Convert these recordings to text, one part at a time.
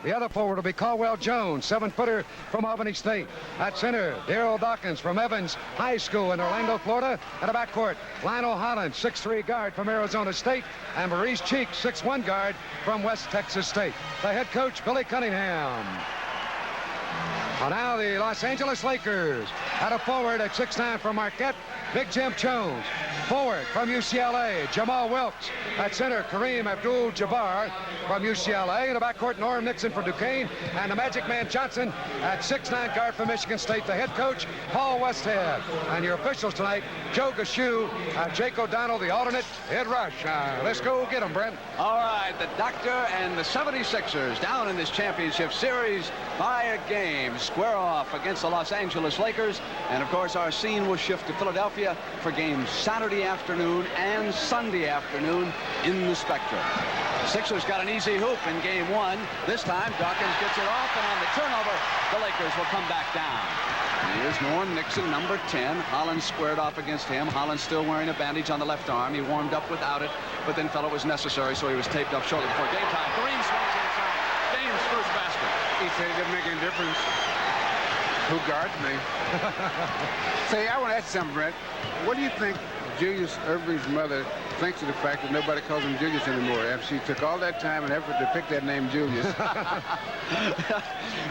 The other forward will be Caldwell Jones, 7-footer from Albany State. At center, Daryl Dawkins from Evans High School in Orlando, Florida. At a backcourt, Lionel Holland, 6'3" guard from Arizona State, and Maurice Cheek, 6'1" guard from West Texas State. The head coach, Billy Cunningham. Well, now the Los Angeles Lakers at a forward at 6'9" from Marquette, Big Jim Jones. Forward from UCLA, Jamal Wilkes. At center, Kareem Abdul-Jabbar from UCLA. In the backcourt, Norm Nixon from Duquesne. And the Magic Man Johnson at 6'9" guard from Michigan State. The head coach, Paul Westhead. And your officials tonight, Joe Gashu, Jake O'Donnell, the alternate, Ed Rush. Let's go get them, Brent. All right, the Doctor and the 76ers down in this championship series by a game. Square off against the Los Angeles Lakers. And, of course, our scene will shift to Philadelphia for games Saturday afternoon and Sunday afternoon in the Spectrum. The Sixers got an easy hoop in game one. This time, Dawkins gets it off, and on the turnover, the Lakers will come back down. Here's Norm Nixon, number 10. Holland squared off against him. Holland still wearing a bandage on the left arm. He warmed up without it, but then felt it was necessary, so he was taped up shortly before game time. Kareem swings inside. Game's first basket. He said it didn't make any difference who guards me. Say, I want to ask you something, Brent. What do you think Julius Erving's mother thinks of the fact that nobody calls him Julius anymore after she took all that time and effort to pick that name Julius?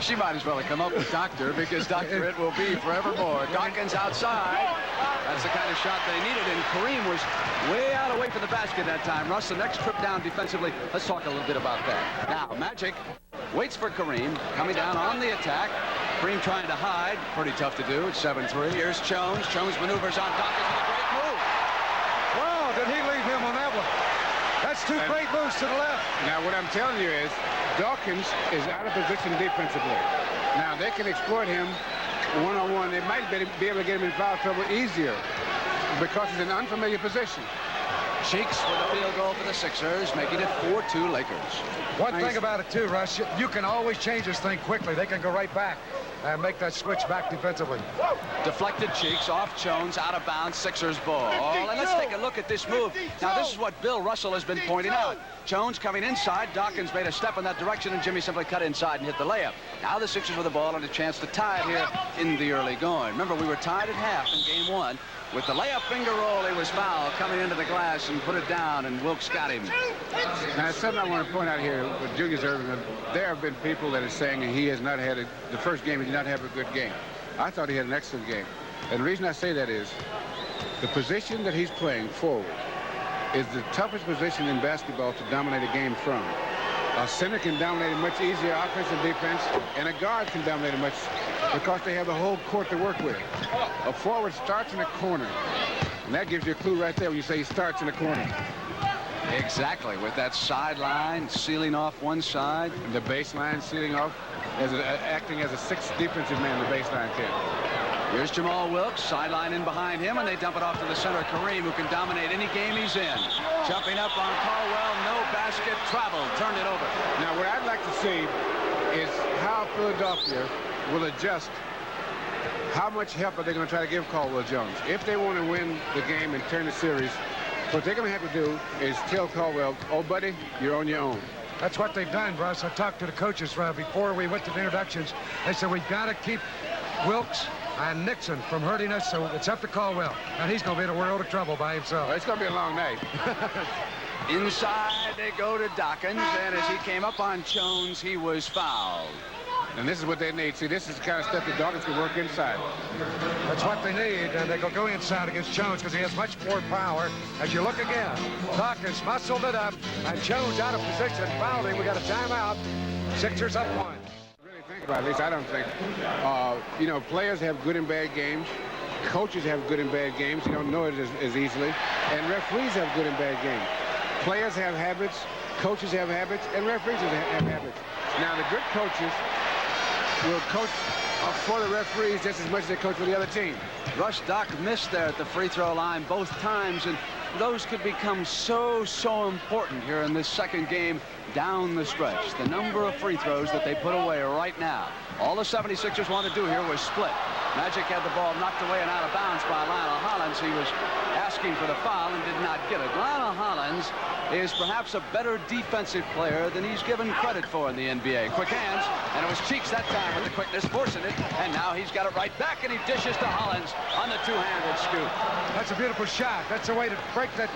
She might as well have come up with Doctor, because Doctor it will be forevermore. Dawkins outside. That's the kind of shot they needed, and Kareem was way out away from the basket that time. Russ, the next trip down defensively, let's talk a little bit about that. Now, Magic waits for Kareem, coming down on the attack. Kareem trying to hide. Pretty tough to do. It's 7-3. Here's Jones. Jones maneuvers on Dawkins with a great move. Wow, did he leave him on that one? That's two great moves to the left. Now, what I'm telling you is Dawkins is out of position defensively. Now, they can exploit him one-on-one. They might be able to get him in foul trouble easier because he's in an unfamiliar position. Cheeks with a field goal for the Sixers, making it 4-2 Lakers. One thing about it, too, Russ, you can always change this thing quickly. They can go right back and make that switch back defensively. Deflected Cheeks off Jones, out of bounds, Sixers ball. And let's take a look at this move. Now, this is what Bill Russell has been pointing out. Jones coming inside. Dawkins made a step in that direction, and Jimmy simply cut inside and hit the layup. Now the Sixers with the ball and a chance to tie it here in the early going. Remember, we were tied at half in game one. With the layup finger roll, he was fouled, coming into the glass and put it down, and Wilkes got him. Now, something I want to point out here with Julius Erving, there have been people that are saying he has not had the first game, he did not have a good game. I thought he had an excellent game. And the reason I say that is the position that he's playing forward is the toughest position in basketball to dominate a game from. A center can dominate it much easier, offense and defense, and a guard can dominate it much because they have the whole court to work with. A forward starts in a corner, and that gives you a clue right there when you say he starts in a corner. Exactly, with that sideline sealing off one side. And the baseline sealing off, acting as a sixth defensive man, the baseline kid. Here's Jamal Wilkes, sideline in behind him, and they dump it off to the center, Kareem, who can dominate any game he's in. Jumping up on Caldwell, no basket, travel, turned it over. Now, what I'd like to see is how Philadelphia will adjust. How much help are they going to try to give Caldwell Jones? If they want to win the game and turn the series, what they're going to have to do is tell Caldwell, oh, buddy, you're on your own. That's what they've done, Russ. I talked to the coaches before we went to the introductions. They said we've got to keep Wilkes and Nixon from hurting us, so it's up to Caldwell. And he's going to be in a world of trouble by himself. Well, it's going to be a long night. Inside they go to Dawkins, and as he came up on Jones, he was fouled. And this is what they need. See, this is the kind of stuff that Dawkins can work inside. That's what they need, and they go inside against Jones because he has much more power. As you look again, Dawkins muscled it up, and Jones out of position, fouled him. We got a timeout. Sixers up one. Really think about it, at least I don't think. You know, players have good and bad games. Coaches have good and bad games. You don't know it as easily. And referees have good and bad games. Players have habits, coaches have habits, and referees have habits. Now, the good coaches will coach for the referees just as much as they coach for the other team. Rush, Doc missed there at the free throw line both times, and those could become so important here in this second game down the stretch. The number of free throws that they put away right now. All the 76ers want to do here was split. Magic had the ball knocked away and out of bounds by Lionel Hollins. He was asking for the foul and did not get it. Lionel Hollins is perhaps a better defensive player than he's given credit for in the NBA. Quick hands, and it was Cheeks that time with the quickness, forcing it, and now he's got it right back, and he dishes to Hollins on the two-handed scoop. That's a beautiful shot. That's a way to break that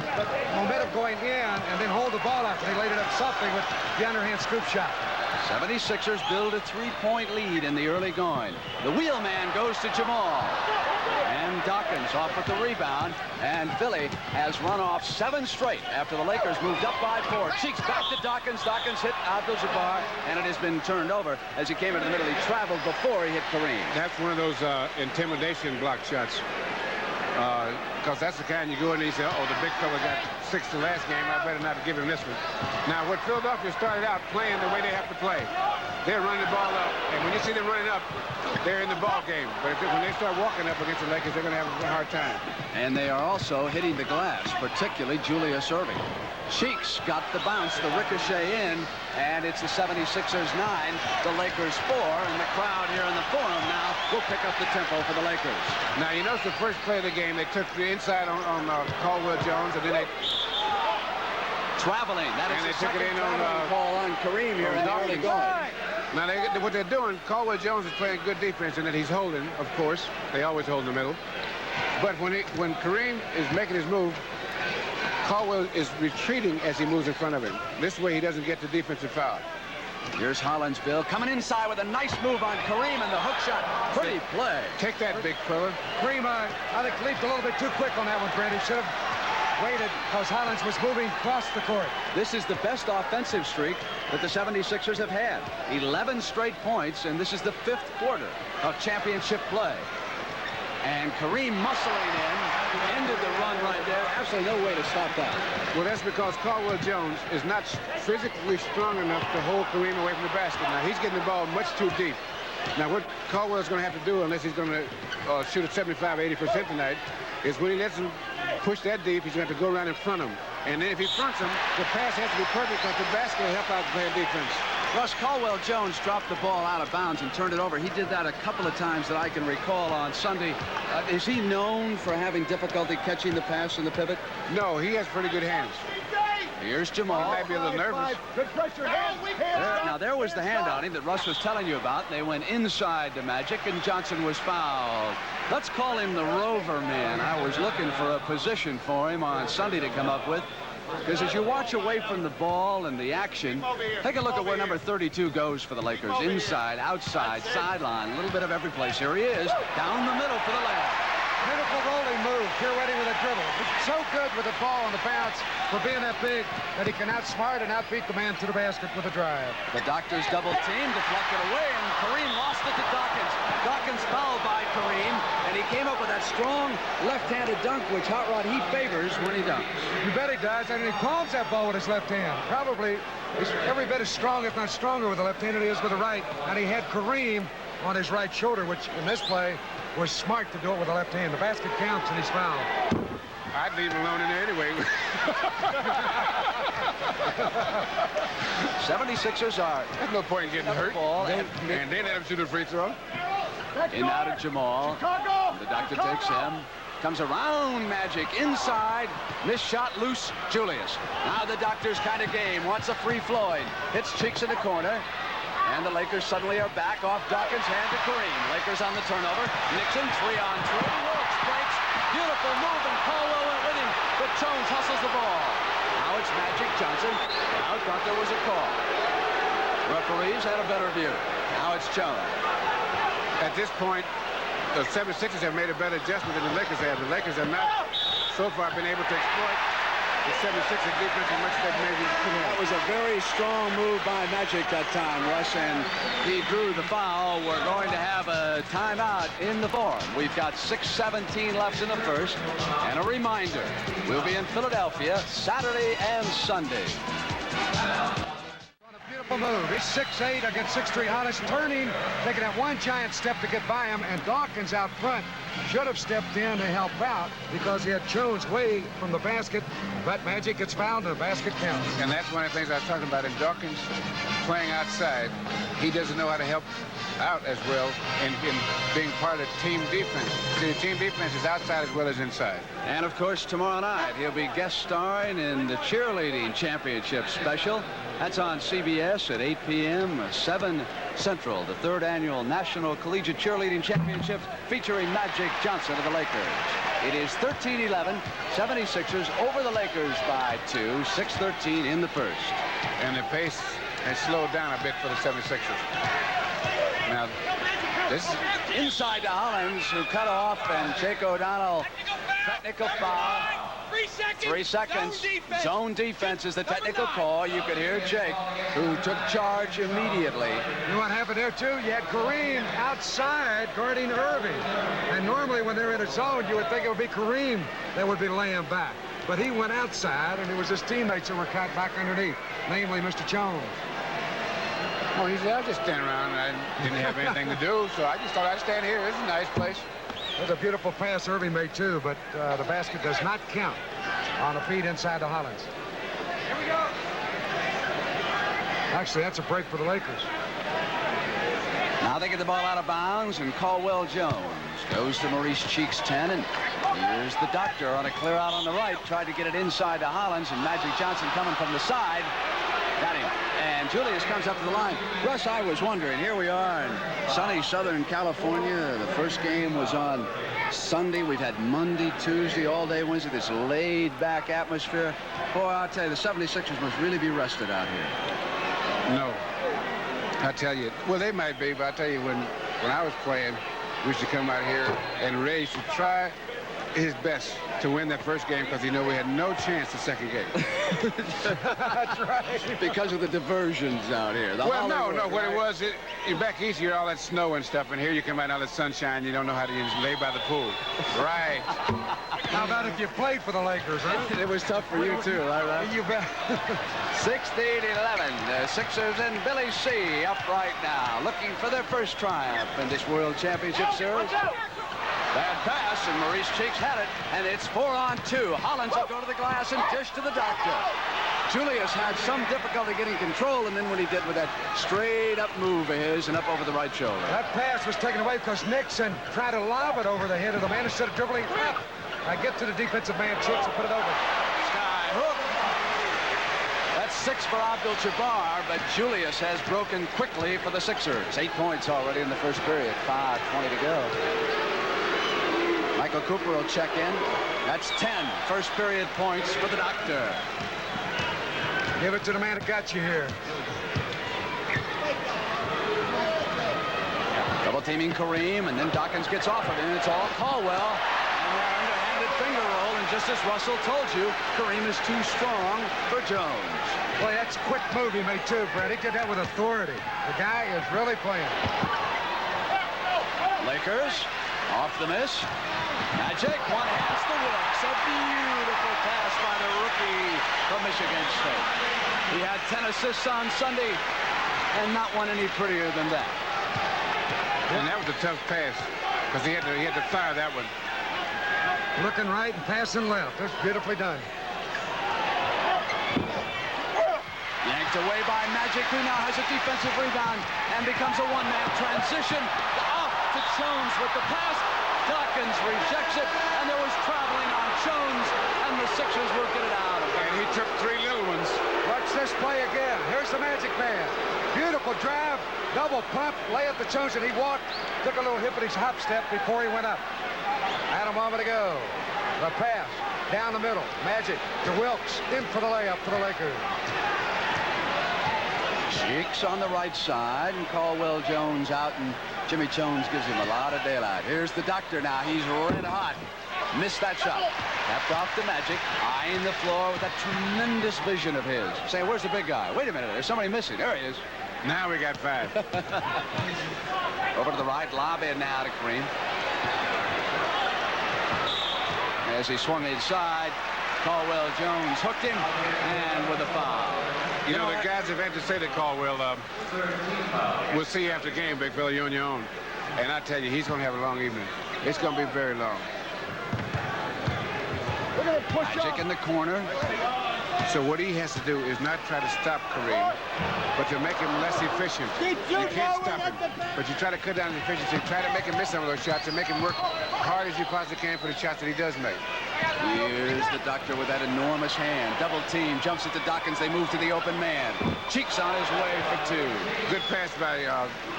momentum going in and then hold the ball after they laid it up softly with the underhand scoop shot. 76ers build a three-point lead in the early going. The wheelman goes to Jamal. And Dawkins off with the rebound. And Philly has run off 7 straight after the Lakers moved up by 4. Cheeks back to Dawkins. Dawkins hit Abdul-Jabbar, and it has been turned over as he came into the middle. He traveled before he hit Kareem. That's one of those intimidation block shots. Because that's the kind you go in and you say, oh, the big fella got 6 the last game. I better not give him this one. Now, what Philadelphia started out playing the way they have to play. They're running the ball up. And when you see them running up, they're in the ball game. But when they start walking up against the Lakers, they're going to have a hard time. And they are also hitting the glass, particularly Julius Erving. Cheeks got the bounce, the ricochet in, and it's the 76ers 9, the Lakers 4, and the crowd here in the Forum now will pick up the tempo for the Lakers. Now, you notice the first play of the game, they took the inside on Caldwell Jones, and then they... Traveling. That is and the they took it in on call on Kareem here in the early going. Now, what they're doing, Caldwell Jones is playing good defense in that he's holding, of course. They always hold in the middle. But when Kareem is making his move, Caldwell is retreating as he moves in front of him. This way he doesn't get the defensive foul. Here's Hollins, Bill, coming inside with a nice move on Kareem and the hook shot. Pretty play. Take that, big fella. Kareem, I think, leaped a little bit too quick on that one, Brady. Should have waited because Hollins was moving across the court. This is the best offensive streak that the 76ers have had. 11 straight points, and this is the 5th quarter of championship play. And Kareem muscling in, ended the run right there. Absolutely no way to stop that. Well, that's because Caldwell Jones is not physically strong enough to hold Kareem away from the basket. Now, he's getting the ball much too deep. Now, what Caldwell's going to have to do, unless he's going to shoot at 75-80% tonight, is when he lets him push that deep, he's going to have to go around in front of him. And then if he fronts him, the pass has to be perfect because the basket will help out playing defense. Russ, Caldwell Jones dropped the ball out of bounds and turned it over. He did that a couple of times that I can recall on Sunday. Is he known for having difficulty catching the pass and the pivot? No, he has pretty good hands. Here's Jamal. He might be a little nervous. Good pressure. Now, there was the hand on him that Russ was telling you about. They went inside the Magic, and Johnson was fouled. Let's call him the Rover Man. I was looking for a position for him on Sunday to come up with. Because as you watch away from the ball and the action, take a look at where number 32 goes for the Lakers. Inside, outside, sideline, a little bit of every place. Here he is, down the middle for the layup. Beautiful rolling move, pirouetting with a dribble. He's so good with the ball on the bounce for being that big that he can outsmart and outbeat the man to the basket with a drive. The Doctors double team, deflected away, and Kareem lost it to Dawkins. Dawkins fouled by Kareem, and he came up with that strong left-handed dunk, which Hot Rod he favors when he dunks. You bet he does, and he palms that ball with his left hand. Probably he's every bit as strong, if not stronger, with the left hand than he is with the right. And he had Kareem on his right shoulder, which in this play was smart to do it with the left hand. The basket counts, and he's fouled. I'd leave him alone in there anyway. 76ers are. There's no point in getting hurt. Ball and they let him shoot a free throw. In out of Jamal. The Doctor takes him. Comes around Magic inside. Missed shot loose. Julius. Now the Doctor's kind of game. Wants a free Floyd. Hits Cheeks in the corner. And the Lakers suddenly are back off Dawkins' hand to Kareem. Lakers on the turnover. Nixon 3-on-3. Wilkes breaks. Beautiful move, and Caldwell went with him. But Jones hustles the ball. Now it's Magic Johnson. Now thought there was a call. Referees had a better view. Now it's Jones. At this point, the 76ers have made a better adjustment than the Lakers have. The Lakers have not so far been able to exploit the 76ers defense as much as they've maybe could have. That was a very strong move by Magic that time, Russ, and he drew the foul. We're going to have a timeout in the Forum. We've got 6:17 left in the first. And a reminder, we'll be in Philadelphia Saturday and Sunday. Move. He's 6'8" against 6'3" Hollis, turning, taking that one giant step to get by him, and Dawkins out front should have stepped in to help out because he had Jones way from the basket, but Magic gets fouled and the basket counts. And that's one of the things I was talking about in Dawkins playing outside. He doesn't know how to help out as well in being part of team defense. See, the team defense is outside as well as inside. And of course, tomorrow night he'll be guest starring in the cheerleading championship special. That's on CBS at 8 p.m. 7 Central, the 3rd annual National Collegiate Cheerleading Championships featuring Magic Johnson of the Lakers. It is 13-11, 76ers over the Lakers by 2, 6-13 in the first. And the pace has slowed down a bit for the 76ers. Now, this is inside to Hollins, who cut off, and Jake O'Donnell, technical foul. 3 seconds. Zone defense is the technical call. You could hear Jake, who took charge immediately. You know what happened there, too? You had Kareem outside guarding Irving. And normally when they're in a zone, you would think it would be Kareem that would be laying back. But he went outside, and it was his teammates who were cut back underneath, namely Mr. Jones. Oh, he said, I'll just stand around. I didn't have anything to do, so I just thought I'd stand here. This is a nice place. There's a beautiful pass Irving made, too, but the basket does not count on a feed inside to Hollins. Here we go. Actually, that's a break for the Lakers. Now they get the ball out of bounds, and Caldwell Jones goes to Maurice Cheeks' 10, and here's the doctor on a clear out on the right. Tried to get it inside to Hollins, and Magic Johnson coming from the side. Got him. And Julius comes up to the line. Russ, I was wondering, here we are in sunny Southern California. The first game was on Sunday. We've had Monday, Tuesday, all day Wednesday, this laid-back atmosphere. Boy, I'll tell you, the 76ers must really be rested out here. No. I tell you, well, they might be, but I tell you, when I was playing, we used to come out here, and Ray should try his best to win that first game because he knew we had no chance the second game. That's right. Because of the diversions out here. Well, no. What it was, you're back east, you hear all that snow and stuff, and here you come out in all that sunshine, you don't know how to just lay by the pool. Right. How about if you played for the Lakers, huh? It was tough for you, too, right? You bet. 16-11. The Sixers and Billy C. up right now, looking for their first triumph in this World Championship Series. Bad pass, and Maurice Cheeks had it, and it's 4-on-2. Hollins will go to the glass and dish to the doctor. Julius had some difficulty getting control, and then when he did with that straight-up move of his and up over the right shoulder. That pass was taken away because Nixon tried to lob it over the head of the man instead of dribbling up. I get to the defensive man, Cheeks, and put it over. Sky hook. That's 6 for Abdul-Jabbar, but Julius has broken quickly for the Sixers. 8 points already in the first period. 5:20 to go. Michael Cooper will check in. That's 10 first period points for the doctor. Give it to the man that got you here. Double teaming Kareem, and then Dawkins gets off of it, and it's all Caldwell. And their underhanded finger roll, and just as Russell told you, Kareem is too strong for Jones. Boy, that's a quick move he made, too, Brett. He did that with authority. The guy is really playing. Lakers, off the miss. Magic, one-hands the Wilkes. A beautiful pass by the rookie from Michigan State. He had 10 assists on Sunday, and not one any prettier than that. And that was a tough pass, because he had to fire that one. Looking right and passing left. That's beautifully done. Yanked away by Magic, who now has a defensive rebound and becomes a one-man transition. Off to Jones with the pass. Dawkins rejects it, and there was traveling on Jones, and the Sixers will get it out. And he took 3 little ones. Watch this play again. Here's the Magic man. Beautiful drive, double pump, lay at the Jones, and he walked, took a little hippity-hop step before he went up. Had a moment to go. The pass down the middle. Magic to Wilkes, in for the layup for the Lakers. Cheeks on the right side, and Caldwell Jones out, and Jimmy Jones gives him a lot of daylight. Here's the doctor now. He's red hot. Missed that shot. Tapped off the Magic, eyeing the floor with that tremendous vision of his. Saying, where's the big guy? Wait a minute, there's somebody missing. There he is. Now we got 5. Over to the right, lob in now to Kareem. As he swung inside, Caldwell Jones hooked him, and with a foul. You know, the guys have anticipated Caldwell. We'll see you after the game, big fella. You're on your own. And I tell you, he's going to have a long evening. It's going to be very long. Magic in the corner. So what he has to do is not try to stop Kareem, but to make him less efficient. You can't stop him, but you try to cut down his efficiency. Try to make him miss some of those shots and make him work hard as you possibly can for the shots that he does make. Here's the doctor with that enormous hand. Double team, jumps at the Dawkins. They move to the open man. Cheeks on his way for 2. Good pass by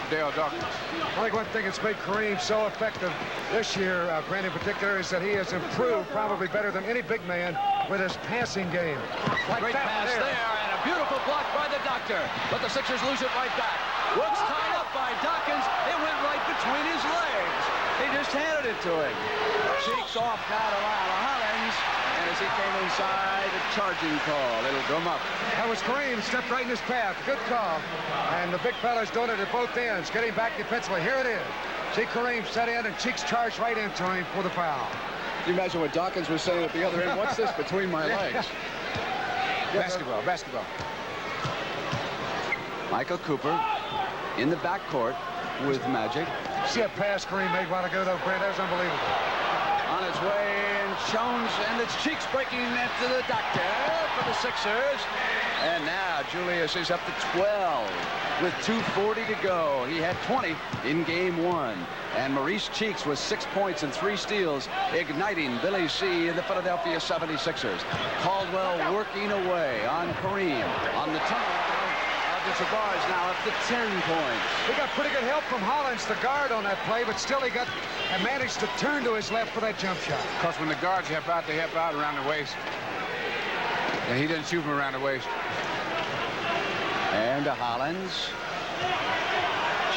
Dale Dawkins. I think one thing that's made Kareem so effective this year, Brent in particular, is that he has improved probably better than any big man with his passing game. Great pass there, and a beautiful block by the doctor. But the Sixers lose it right back. Woods tied up by Dawkins. It went right between his legs. He just handed it to him. Cheeks off now to Hollins. And as he came inside, a charging call. It'll come up. That was Kareem, stepped right in his path. Good call. And the big fella's doing it at both ends, getting back defensively. Here it is. See Kareem set in, and Cheeks charged right into him for the foul. Can you imagine what Dawkins was saying at the other end? What's this between my legs? Basketball. Michael Cooper in the backcourt with Magic. See a pass Kareem made a while ago, though, Brent? That was unbelievable. On its way, and Jones, and it's Cheeks breaking into the doctor for the Sixers. And now Julius is up to 12 with 2:40 to go. He had 20 in game 1. And Maurice Cheeks with 6 points and 3 steals, igniting Billy C. in the Philadelphia 76ers. Caldwell working away on Kareem. On the turnover, Jabbar's now up to 10 points. He got pretty good help from Hollins, the guard, on that play, but still he got and managed to turn to his left for that jump shot. Because when the guards help out, they help out around the waist. And he doesn't shoot from around the waist. And to Hollins.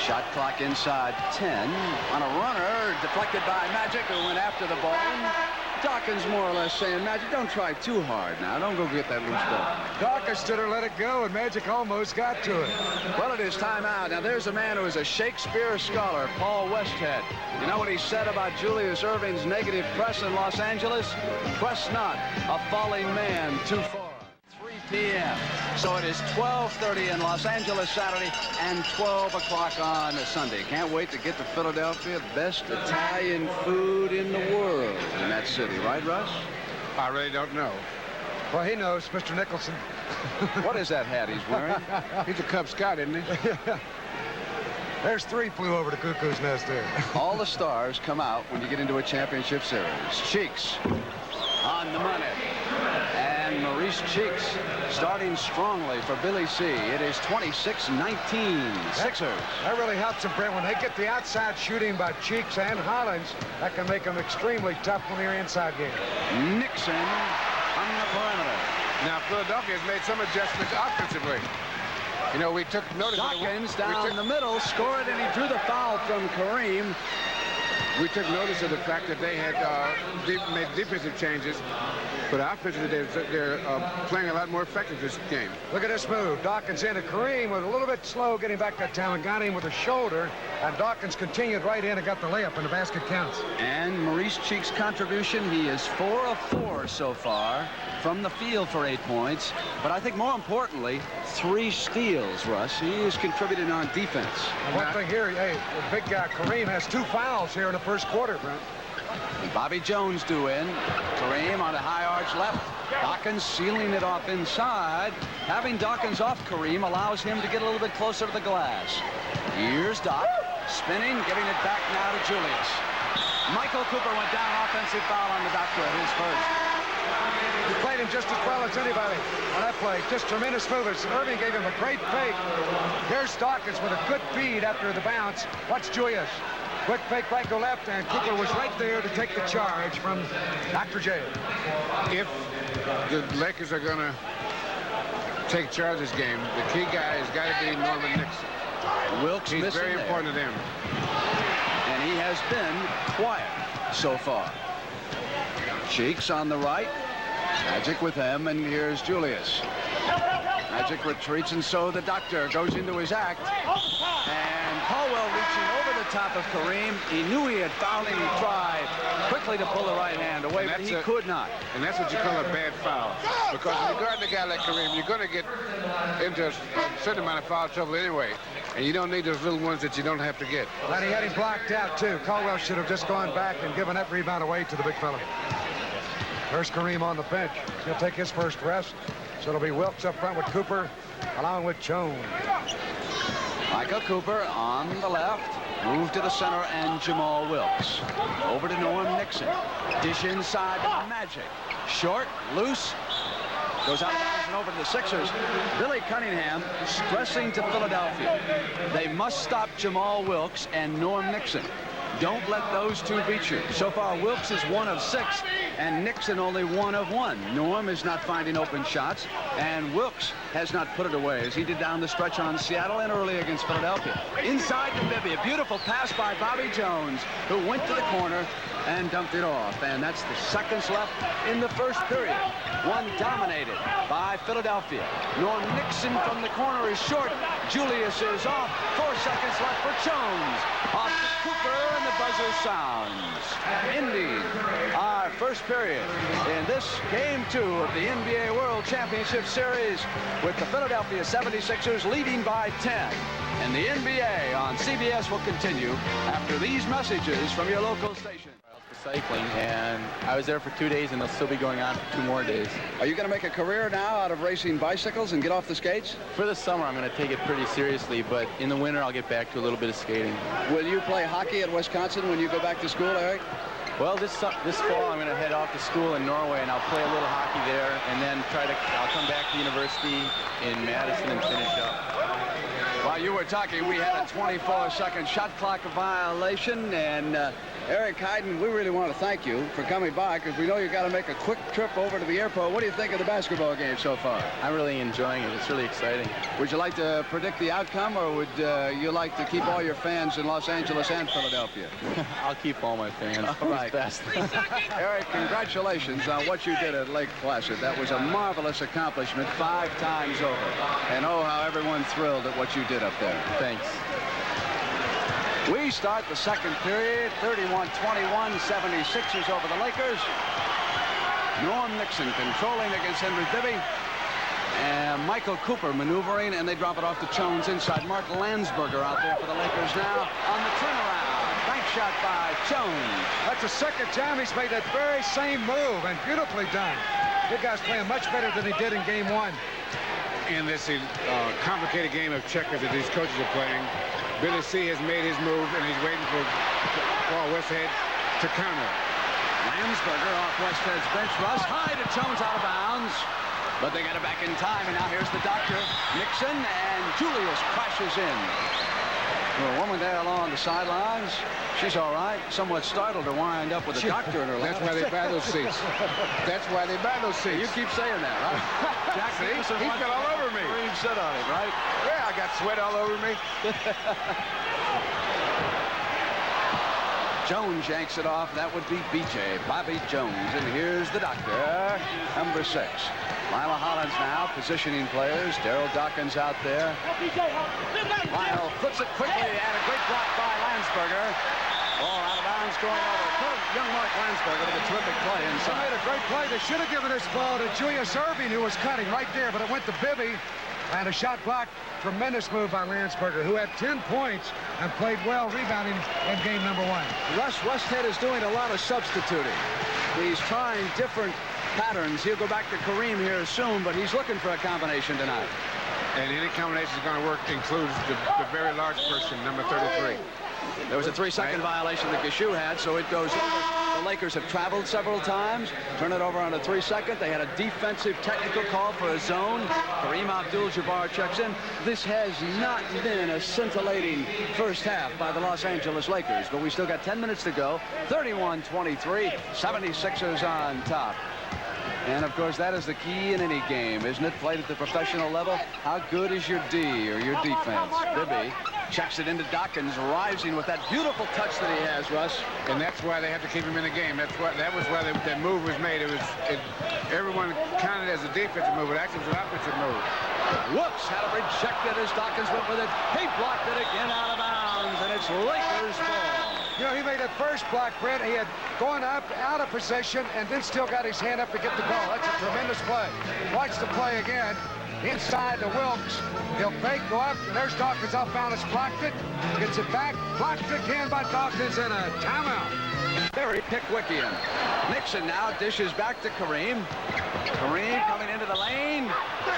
Shot clock inside 10 on a runner deflected by Magic, who went after the ball. Dawkins more or less saying, Magic, don't try too hard now. Don't go get that loose ball. Dawkins stood her, let it go, and Magic almost got to it. Well, it is timeout. Now, there's a man who is a Shakespeare scholar, Paul Westhead. You know what he said about Julius Erving's negative press in Los Angeles? Press not a falling man too far. 3 p.m. So it is 12:30 in Los Angeles Saturday and 12 o'clock on Sunday. Can't wait to get to Philadelphia. Best Italian food in the world in that city. Right, Russ? I really don't know. Well, he knows, Mr. Nicholson. What is that hat he's wearing? He's a Cub Scout, isn't he? There's 3 flew over the cuckoo's nest there. All the stars come out when you get into a championship series. Cheeks on the money. And Maurice Cheeks starting strongly for Billy C. It is 26-19 Sixers. That really helps them, Brent. When they get the outside shooting by Cheeks and Hollins, that can make them extremely tough when they're inside game. Nixon on the perimeter. Now, Philadelphia has made some adjustments offensively. You know, we took notice Dawkins down the middle, scored, and he drew the foul from Kareem. We took notice of the fact that they had made defensive changes, but offensively they're playing a lot more effective this game. Look at this move. Dawkins into Kareem was a little bit slow getting back that time and got him with a shoulder, and Dawkins continued right in and got the layup, and the basket counts. And Maurice Cheeks' contribution, he is 4 of 4 so far from the field for 8 points, but I think more importantly, 3 steals, Russ. He is contributing on defense. And one thing here, hey, the big guy Kareem has 2 fouls here in the first quarter, Brent. And Bobby Jones due in. Kareem on the high arch left. Dawkins sealing it off inside. Having Dawkins off Kareem allows him to get a little bit closer to the glass. Here's Doc, spinning, giving it back now to Julius. Michael Cooper went down, offensive foul on the doctor, his first. He played him just as well as anybody on that play. Just tremendous movers. Erving gave him a great fake. Here's Dawkins with a good feed after the bounce. Watch Julius. Quick fake right to left, and Cooper was right there to take the charge from Dr. J. If the Lakers are going to take charge of this game, the key guy has got to be Norman Nixon. Wilkes He's missing very there. important to them. And he has been quiet so far. Cheeks on the right. Magic with him, and here's Julius. Magic retreats, and so the doctor goes into his act. And Caldwell reaching over the top of Kareem. He knew he had fouled him. He tried quickly to pull the right hand away, but he could not. And that's what you call a bad foul. Because when you're guarding a guy like Kareem, you're going to get into a certain amount of foul trouble anyway. And you don't need those little ones that you don't have to get. And he had him blocked out, too. Caldwell should have just gone back and given that rebound away to the big fella. There's Kareem on the bench. He'll take his first rest. So it'll be Wilkes up front with Cooper, along with Jones. Michael Cooper on the left. Move to the center, and Jamal Wilkes. Over to Norm Nixon. Dish inside to Magic. Short, loose. Goes out of bounds and over to the Sixers. Billy Cunningham stressing to Philadelphia. They must stop Jamal Wilkes and Norm Nixon. Don't let those two beat you. So far, Wilkes is 1 of 6, and Nixon only 1 of 1. Norm is not finding open shots, and Wilkes has not put it away, as he did down the stretch on Seattle and early against Philadelphia. Inside to Bibby, a beautiful pass by Bobby Jones, who went to the corner and dumped it off. And that's the seconds left in the first period. One dominated by Philadelphia. Norm Nixon from the corner is short. Julius is off. 4 seconds left for Jones. Off to Cooper, and the buzzer sounds. Indeed, our first period in this Game 2 of the NBA World Championship Series, with the Philadelphia 76ers leading by 10. And the NBA on CBS will continue after these messages from your local station. Cycling, and I was there for 2 days, and they'll still be going on for 2 more days. Are you going to make a career now out of racing bicycles and get off the skates? For the summer, I'm going to take it pretty seriously, but in the winter, I'll get back to a little bit of skating. Will you play hockey at Wisconsin when you go back to school, Eric? Well, this fall, I'm going to head off to school in Norway, and I'll play a little hockey there, and then I'll come back to university in Madison and finish up. While you were talking, we had a 24-second shot clock violation, and Eric Heiden, we really want to thank you for coming by, because we know you got to make a quick trip over to the airport. What do you think of the basketball game so far? I'm really enjoying it. It's really exciting. Would you like to predict the outcome, or would you like to keep all your fans in Los Angeles and Philadelphia? I'll keep all my fans. All right. Best. Eric, congratulations on what you did at Lake Placid. That was a marvelous accomplishment 5 times over. And oh, how everyone thrilled at what you did up there. Thanks. We start the second period, 31-21, 76ers over the Lakers. Norm Nixon controlling against Henry Bibby. And Michael Cooper maneuvering, and they drop it off to Jones inside. Mark Landsberger out there for the Lakers now on the turnaround. Bank shot by Jones. That's the second time he's made that very same move, and beautifully done. Good guy's playing much better than he did in Game 1. In this complicated game of checkers that these coaches are playing, Billy C. has made his move, and he's waiting for Paul Westhead to counter. Landsberger off Westhead's bench. Russ high to Jones out of bounds. But they got it back in time, and now here's the doctor. Nixon, and Julius crashes in. A woman there along the sidelines. She's all right. Somewhat startled to wind up with a doctor in her lap. That's why they buy those seats. That's why they buy those seats. You keep saying that, right? Jack See? Nicholson He fell all over me. Kareem sit on it, right? Yeah, I got sweat all over me. Jones yanks it off. That would be BJ, Bobby Jones. And here's the doctor, number 6. Lila Hollins now positioning players. Daryl Dawkins out there. Lyle flips it quickly, and a great block by Landsberger. Ball out of bounds going over. Young Mark Landsberger with a terrific play He inside. made a great play. They should have given this ball to Julius Erving, who was cutting right there, but it went to Bibby. And a shot block. Tremendous move by Landsberger, who had 10 points and played well rebounding in game number 1. Russ Westhead is doing a lot of substituting. He's trying different patterns. He'll go back to Kareem here soon, but he's looking for a combination tonight. And any combination is going to work includes the very large person, number 33. There was a 3-second violation that Gushue had, so it goes over. The Lakers have traveled several times, turn it over on a 3-second. They had a defensive technical call for a zone. Kareem Abdul-Jabbar checks in. This has not been a scintillating first half by the Los Angeles Lakers, but we still got 10 minutes to go. 31-23, 76ers on top. And, of course, that is the key in any game, isn't it? Played at the professional level. How good is your D or your defense? Bibby checks it into Dawkins, rising with that beautiful touch that he has, Russ. And that's why they have to keep him in the game. That was why that move was made. Everyone counted as a defensive move, but actually it was an offensive move. Whoops, had it rejected as Dawkins went with it. He blocked it again out of bounds, and it's Lakers ball. You know, he made that first block, Brent. He had gone up, out of position, and then still got his hand up to get the ball. That's a tremendous play. Watch the play again. Inside to Wilkes. He'll fake, go up, and there's Dawkins off balance. Blocked it, gets it back. Blocked again by Dawkins, and a timeout. Very Pickwickian. Nixon now dishes back to Kareem. Kareem coming into the lane,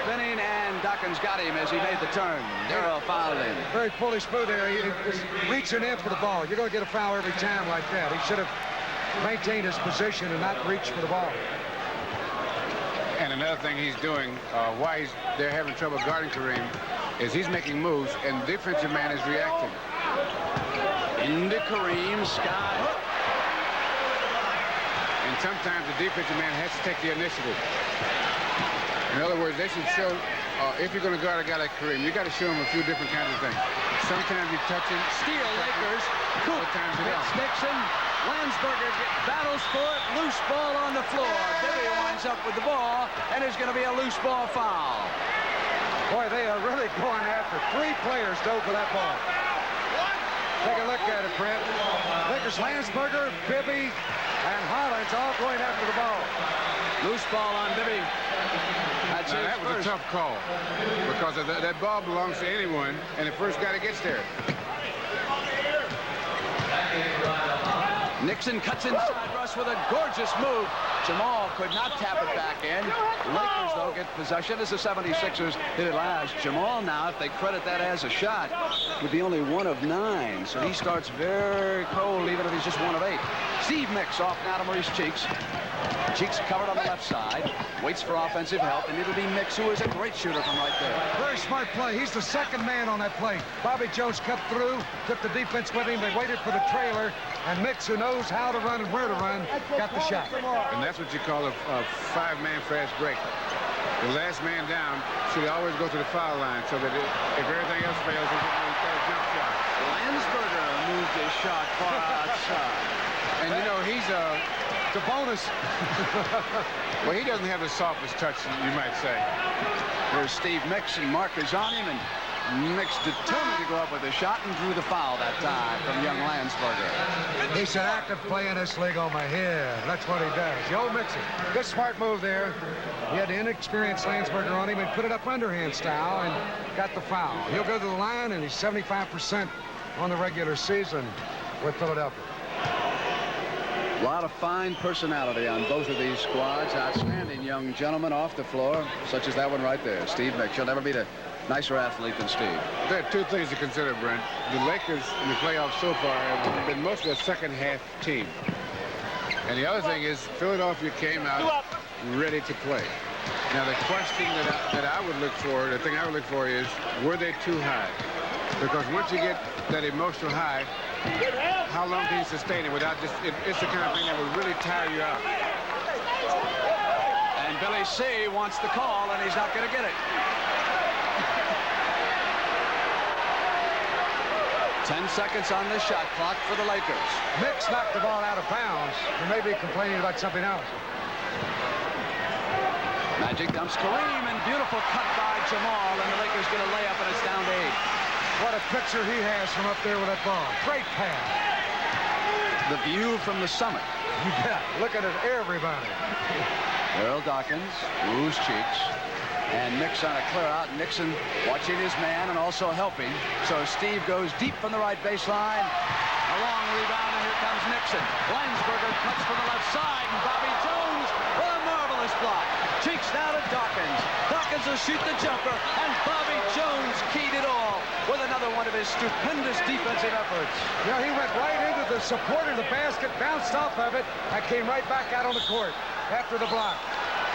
spinning, and Dawkins got him as he made the turn. Darrell fouled him. Very fully smooth there. He was reaching in for the ball. You're going to get a foul every time like that. He should have maintained his position and not reached for the ball. And another thing he's doing, why they're having trouble guarding Kareem, is he's making moves, and the defensive man is reacting. Into Kareem, sky hook. And sometimes the defensive man has to take the initiative. In other words, they should show, if you're going to guard a guy like Kareem, you got to show him a few different kinds of things. Sometimes you touch him. Steal Lakers. Coop hits Nixon. Landsberger battles for it. Loose ball on the floor. Bibby winds up with the ball, and there's going to be a loose ball foul. Boy, they are really going after. 3 players dove for that ball. Take a look at it, Brent. Lakers, Landsberger, Bibby, and Hollins all going after the ball. Loose ball on Bibby. That was a tough call because that ball belongs to anyone, and the first guy that gets there. Nixon cuts inside Russ with a gorgeous move. Jamal could not tap it back in. Lakers, though, get possession as the 76ers hit it last. Jamal now, if they credit that as a shot, would be only 1 of 9. So he starts very cold, even if he's just 1 of 8. Steve Mix off now to Maurice Cheeks. Cheeks covered on the left side. Waits for offensive help, and it'll be Mix, who is a great shooter from right there. Very smart play. He's the second man on that play. Bobby Jones cut through, took the defense with him. They waited for the trailer, and Mix, who knows how to run and where to run, got the shot. And that's what you call a 5-man fast break. The last man down should always go to the foul line so that if everything else fails, he's going to get a jump shot. Landsberger moved his shot far outside. And, you know, he's It's a bonus. well, he doesn't have the softest touch, you might say. There's Steve Mix, and Mark is on him, and Mix determined to go up with a shot and drew the foul that time from young Landsberger. He's an active play in this league on my head. That's what he does. The old Mixer. Good smart move there. He had the inexperienced Landsberger on him and put it up underhand style and got the foul. He'll go to the line, and he's 75% on the regular season with Philadelphia. A lot of fine personality on both of these squads. Outstanding young gentlemen off the floor, such as that one right there, Steve Mix. You'll never meet a nicer athlete than Steve. There are 2 things to consider, Brent. The Lakers in the playoffs so far have been mostly a second-half team. And the other thing is Philadelphia came out ready to play. Now, the question that I would look for, the thing I would look for is, were they too high? Because once you get that emotional high, how long can you sustain it without just, it's the kind of thing that would really tire you out. And Billy C. wants the call, and he's not going to get it. 10 seconds on the shot clock for the Lakers. Mix knocked the ball out of bounds. He may be complaining about something else. Magic dumps Kareem, and beautiful cut by Jamal, and the Lakers get a layup, and it's down to 8. What a picture he has from up there with that ball. Great pass. The view from the summit. Yeah, looking at everybody. Earl Dawkins, Rouge Cheeks, and Mix on a clear out. Nixon watching his man and also helping. So Steve goes deep from the right baseline. A long rebound, and here comes Nixon. Landsberger cuts from the left side, and Bobby Jones with a marvelous block. Cheeks now to Dawkins. Dawkins will shoot the jumper, and Bobby Jones keyed it all with another one of his stupendous defensive efforts. You know, he went right into the support of the basket, bounced off of it, and came right back out on the court after the block.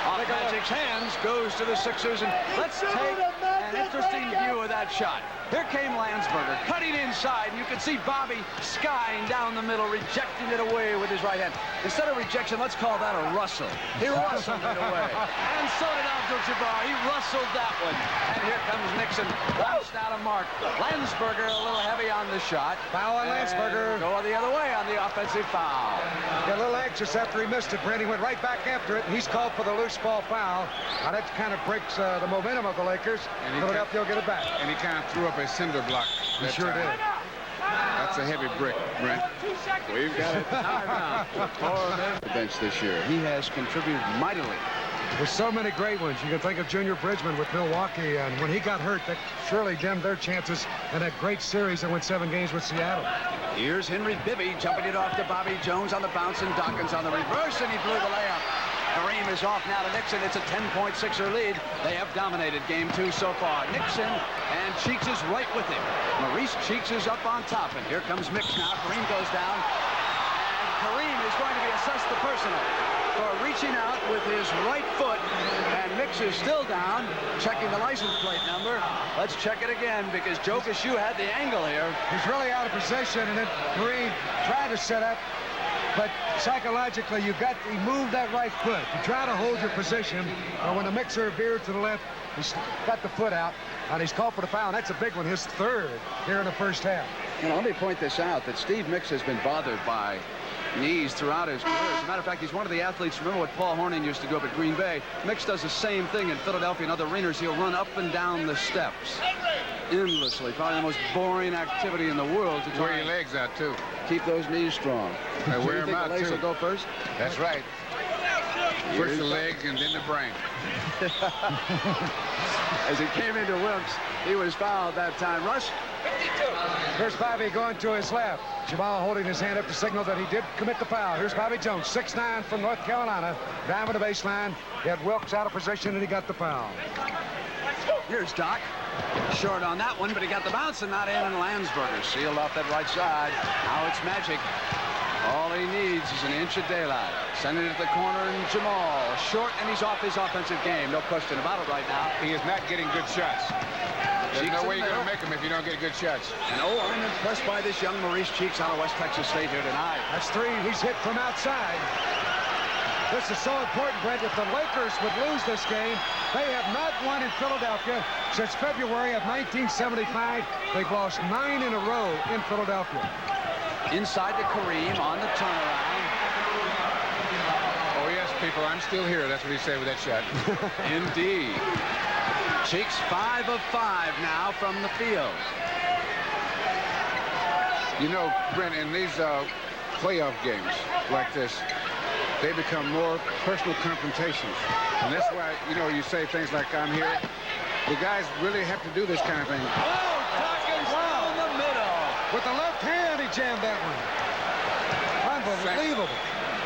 Off Magic's hands, goes to the Sixers, and let's take an interesting view of that shot. Here came Landsberger, cutting inside, and you can see Bobby skying down the middle, rejecting it away with his right hand. Instead of rejection, let's call that a rustle. He rustled it away. And so did Abdul-Jabbar. He rustled that one. And here comes Nixon, bounced out of mark. Landsberger a little heavy on the shot. Foul on Landsberger. Go the other way on the offensive foul. Got a little anxious after he missed it, Brent. He went right back after it, and he's called for the loose ball foul. Now that kind of breaks the momentum of the Lakers. Philadelphia will get it back. And he kind of threw up a cinder block. He sure did. That's a heavy brick, Brent. We've got a timeout for the bench this year. He has contributed mightily. There's so many great ones. You can think of Junior Bridgman with Milwaukee, and when he got hurt, that surely dimmed their chances in that great series that went 7 games with Seattle. Here's Henry Bibby jumping it off to Bobby Jones on the bounce, and Dawkins on the reverse, and he blew the layup. Kareem is off now to Nixon. It's a 10-point Sixer lead. They have dominated game 2 so far. Nixon, and Cheeks is right with him. Maurice Cheeks is up on top, and here comes Mix now. Kareem goes down, and Kareem is going to be assessed the personal for reaching out with his right foot, and Mix is still down, checking the license plate number. Let's check it again, because Joe Cashew had the angle here. He's really out of position, and then Kareem tried to set up, but psychologically, he moved that right foot. You try to hold your position, or when the Mixer veered to the left, he's got the foot out, and he's called for the foul, and that's a big one, his 3rd here in the first half. You know, let me point this out, that Steve Mix has been bothered by knees throughout his career. As a matter of fact, he's one of the athletes, remember what Paul Hornung used to do up at Green Bay? Mix does the same thing in Philadelphia and other arenas. He'll run up and down the steps endlessly. Probably the most boring activity in the world to try Wear your legs out, too. Keep those knees strong. I wear them them out, out, legs too. will go first? That's right. First the leg and then the brain. As he came into Wilkes, he was fouled that time. Russ? Here's Bobby going to his left. Jamal holding his hand up to signal that he did commit the foul. Here's Bobby Jones, 6'9" from North Carolina, driving the baseline. He had Wilkes out of position, and he got the foul. Here's Doc. Short on that one, but he got the bounce and not in, and Landsberger sealed off that right side. Now it's Magic. All he needs is an inch of daylight. Sending it to the corner, and Jamal short, and he's off his offensive game. No question about it right now. He is not getting good shots. There's no way you're going to make them if you don't get good shots. And I'm impressed by this young Maurice Cheeks out of West Texas State here tonight. That's 3 he's hit from outside. This is so important, Brent. If the Lakers would lose this game, they have not won in Philadelphia since February of 1975. They've lost 9 in a row in Philadelphia. Inside to Kareem on the turnaround. Oh, yes, people, I'm still here. That's what he said with that shot. Indeed. Cheeks 5 of 5 now from the field. You know, Brent, in these playoff games like this, they become more personal confrontations. And that's why, you know, you say things like, I'm here. The guys really have to do this kind of thing. Oh, Dawkins down the middle. With the left hand, he jammed that one. Unbelievable.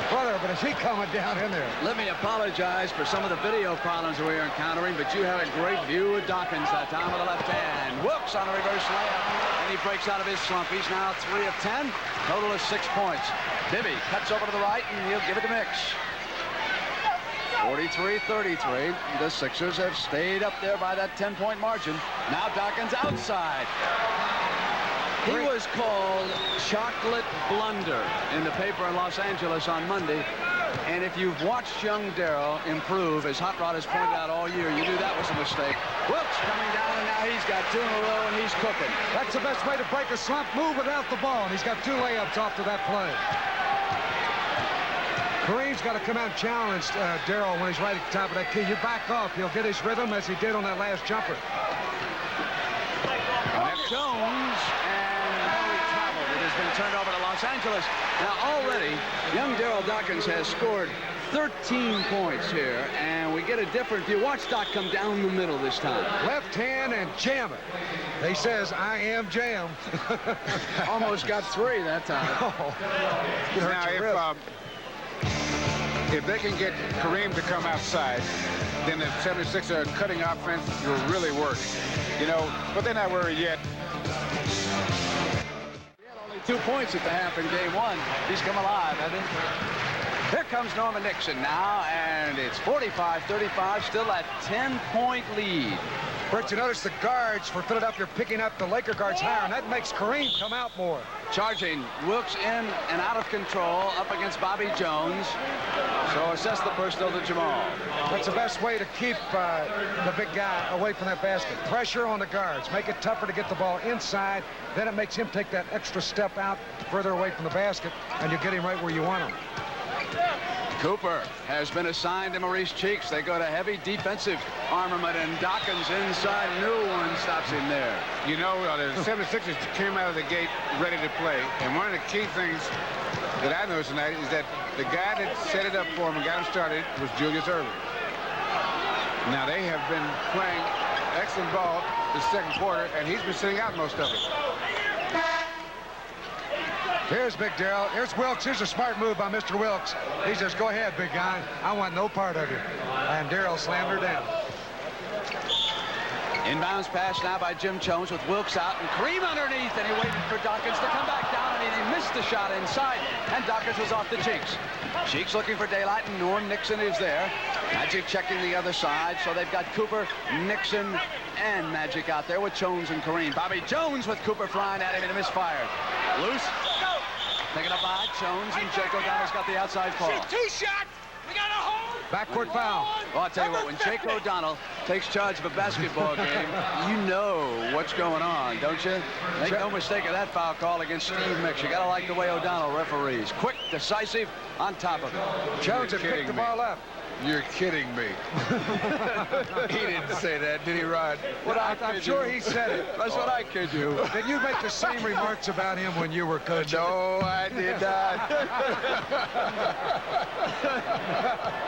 Brother, but is he coming down in there? Let me apologize for some of the video problems we are encountering, but you had a great view of Dawkins that time with the left hand. Wilkes on a reverse layup, and he breaks out of his slump. He's now 3 of 10, total of 6 points. Bibby cuts over to the right, and he'll give it to Mix. 43-33. The Sixers have stayed up there by that 10-point margin. Now Dawkins outside. He was called Chocolate Blunder in the paper in Los Angeles on Monday. And if you've watched young Darryl improve, as Hot Rod has pointed out all year, you knew that was a mistake. Wilkes coming down, and now he's got 2 in a row, and he's cooking. That's the best way to break a slump. Move without the ball, and he's got 2 layups off to that play. Kareem's got to come out and challenge Darryl when he's right at the top of that key. You back off. He'll get his rhythm as he did on that last jumper. Jones, and Henry traveled. It has been turned over to Los Angeles. Now already, young Darryl Dawkins has scored 13 points here, and we get a different view. Watch Doc come down the middle this time. Left hand and jam it. He says, I am jam. Almost got 3 that time. Now, if they can get Kareem to come outside, then the 76ers cutting offense will really work. You know, but they're not worried yet. He had only 2 points at the half in game 1. He's come alive, hasn't he? Here comes Norman Nixon now, and it's 45-35, still a 10-point lead. Bert, you notice the guards for Philadelphia are picking up the Laker guards higher, and that makes Kareem come out more. Charging, Wilkes in and out of control, up against Bobby Jones. So assess the personal to Jamal. That's the best way to keep the big guy away from that basket. Pressure on the guards. Make it tougher to get the ball inside. Then it makes him take that extra step out further away from the basket, and you get him right where you want him. Cooper has been assigned to Maurice Cheeks. They go to heavy defensive armament, and Dawkins inside. New one stops him there. You know, the 76ers came out of the gate ready to play, and one of the key things that I noticed tonight is that the guy that set it up for him and got him started was Julius Erving. Now, they have been playing excellent ball the second quarter, and he's been sitting out most of it. Here's Big Darrell. Here's Wilkes. Here's a smart move by Mr. Wilkes. He says, go ahead, big guy. I want no part of you. And Darrell slammed her down. Inbounds pass now by Jim Jones with Wilkes out and Kareem underneath, and he waited for Dawkins to come back down, and he missed the shot inside, and Dawkins was off the Cheeks. Cheeks looking for daylight, and Norm Nixon is there. Magic checking the other side, so they've got Cooper, Nixon, and Magic out there with Jones and Kareem. Bobby Jones with Cooper flying at him, and it misfired. Loose. Taken up by Jones, and Jake O'Donnell's got the outside call. Two-shot. We got a hold. Backcourt foul. Well, I'll tell you what, when Jake O'Donnell takes charge of a basketball game, you know what's going on, don't you? Make no mistake of that foul call against Steve Mix. You got to like the way O'Donnell referees. Quick, decisive, on top of it. Jones had picked the ball up. You're kidding me. He didn't say that, did he, Rod? Well, I'm sure he said it. That's what I kid you. Did you make the same remarks about him when you were coaching? No, I did not.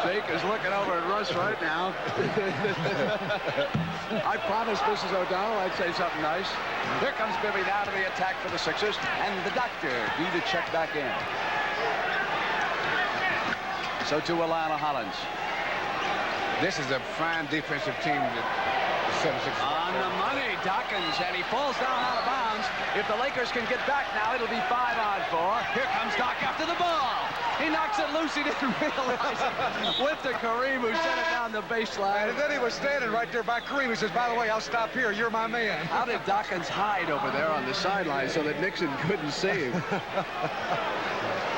Jake is looking over at Russ right now. I promised Mrs. O'Donnell I'd say something nice. Here comes Bibby now to the attack for the Sixers, and the doctor due to check back in. So to Alana Hollins. This is a fine defensive team that the 76ers. On the money, Dawkins, and he falls down out of bounds. If the Lakers can get back now, it'll be 5-on-4. Here comes Doc after the ball. He knocks it loose. He didn't realize it. Went to Kareem, who sent it down the baseline. And then he was standing right there by Kareem. He says, by the way, I'll stop here. You're my man. How did Dawkins hide over there on the sideline so that Nixon couldn't see him?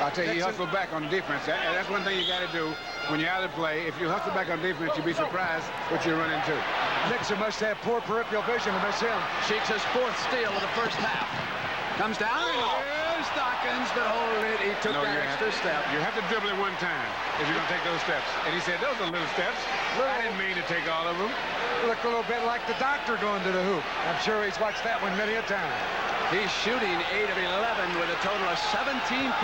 I'll tell you, he hustled back on defense. And that's one thing you got to do when you're out of play. If you hustle back on defense, you'll be surprised what you run into. Nixon must have poor peripheral vision to miss him. Cheeks his fourth steal of the first half. Comes down. There's Dawkins, but hold it. He took that extra step. You have to dribble it one time if you're going to take those steps. And he said, those are little steps. I didn't mean to take all of them. Look a little bit like the doctor going to the hoop. I'm sure he's watched that one many a time. He's shooting 8 of 11 with a total of 17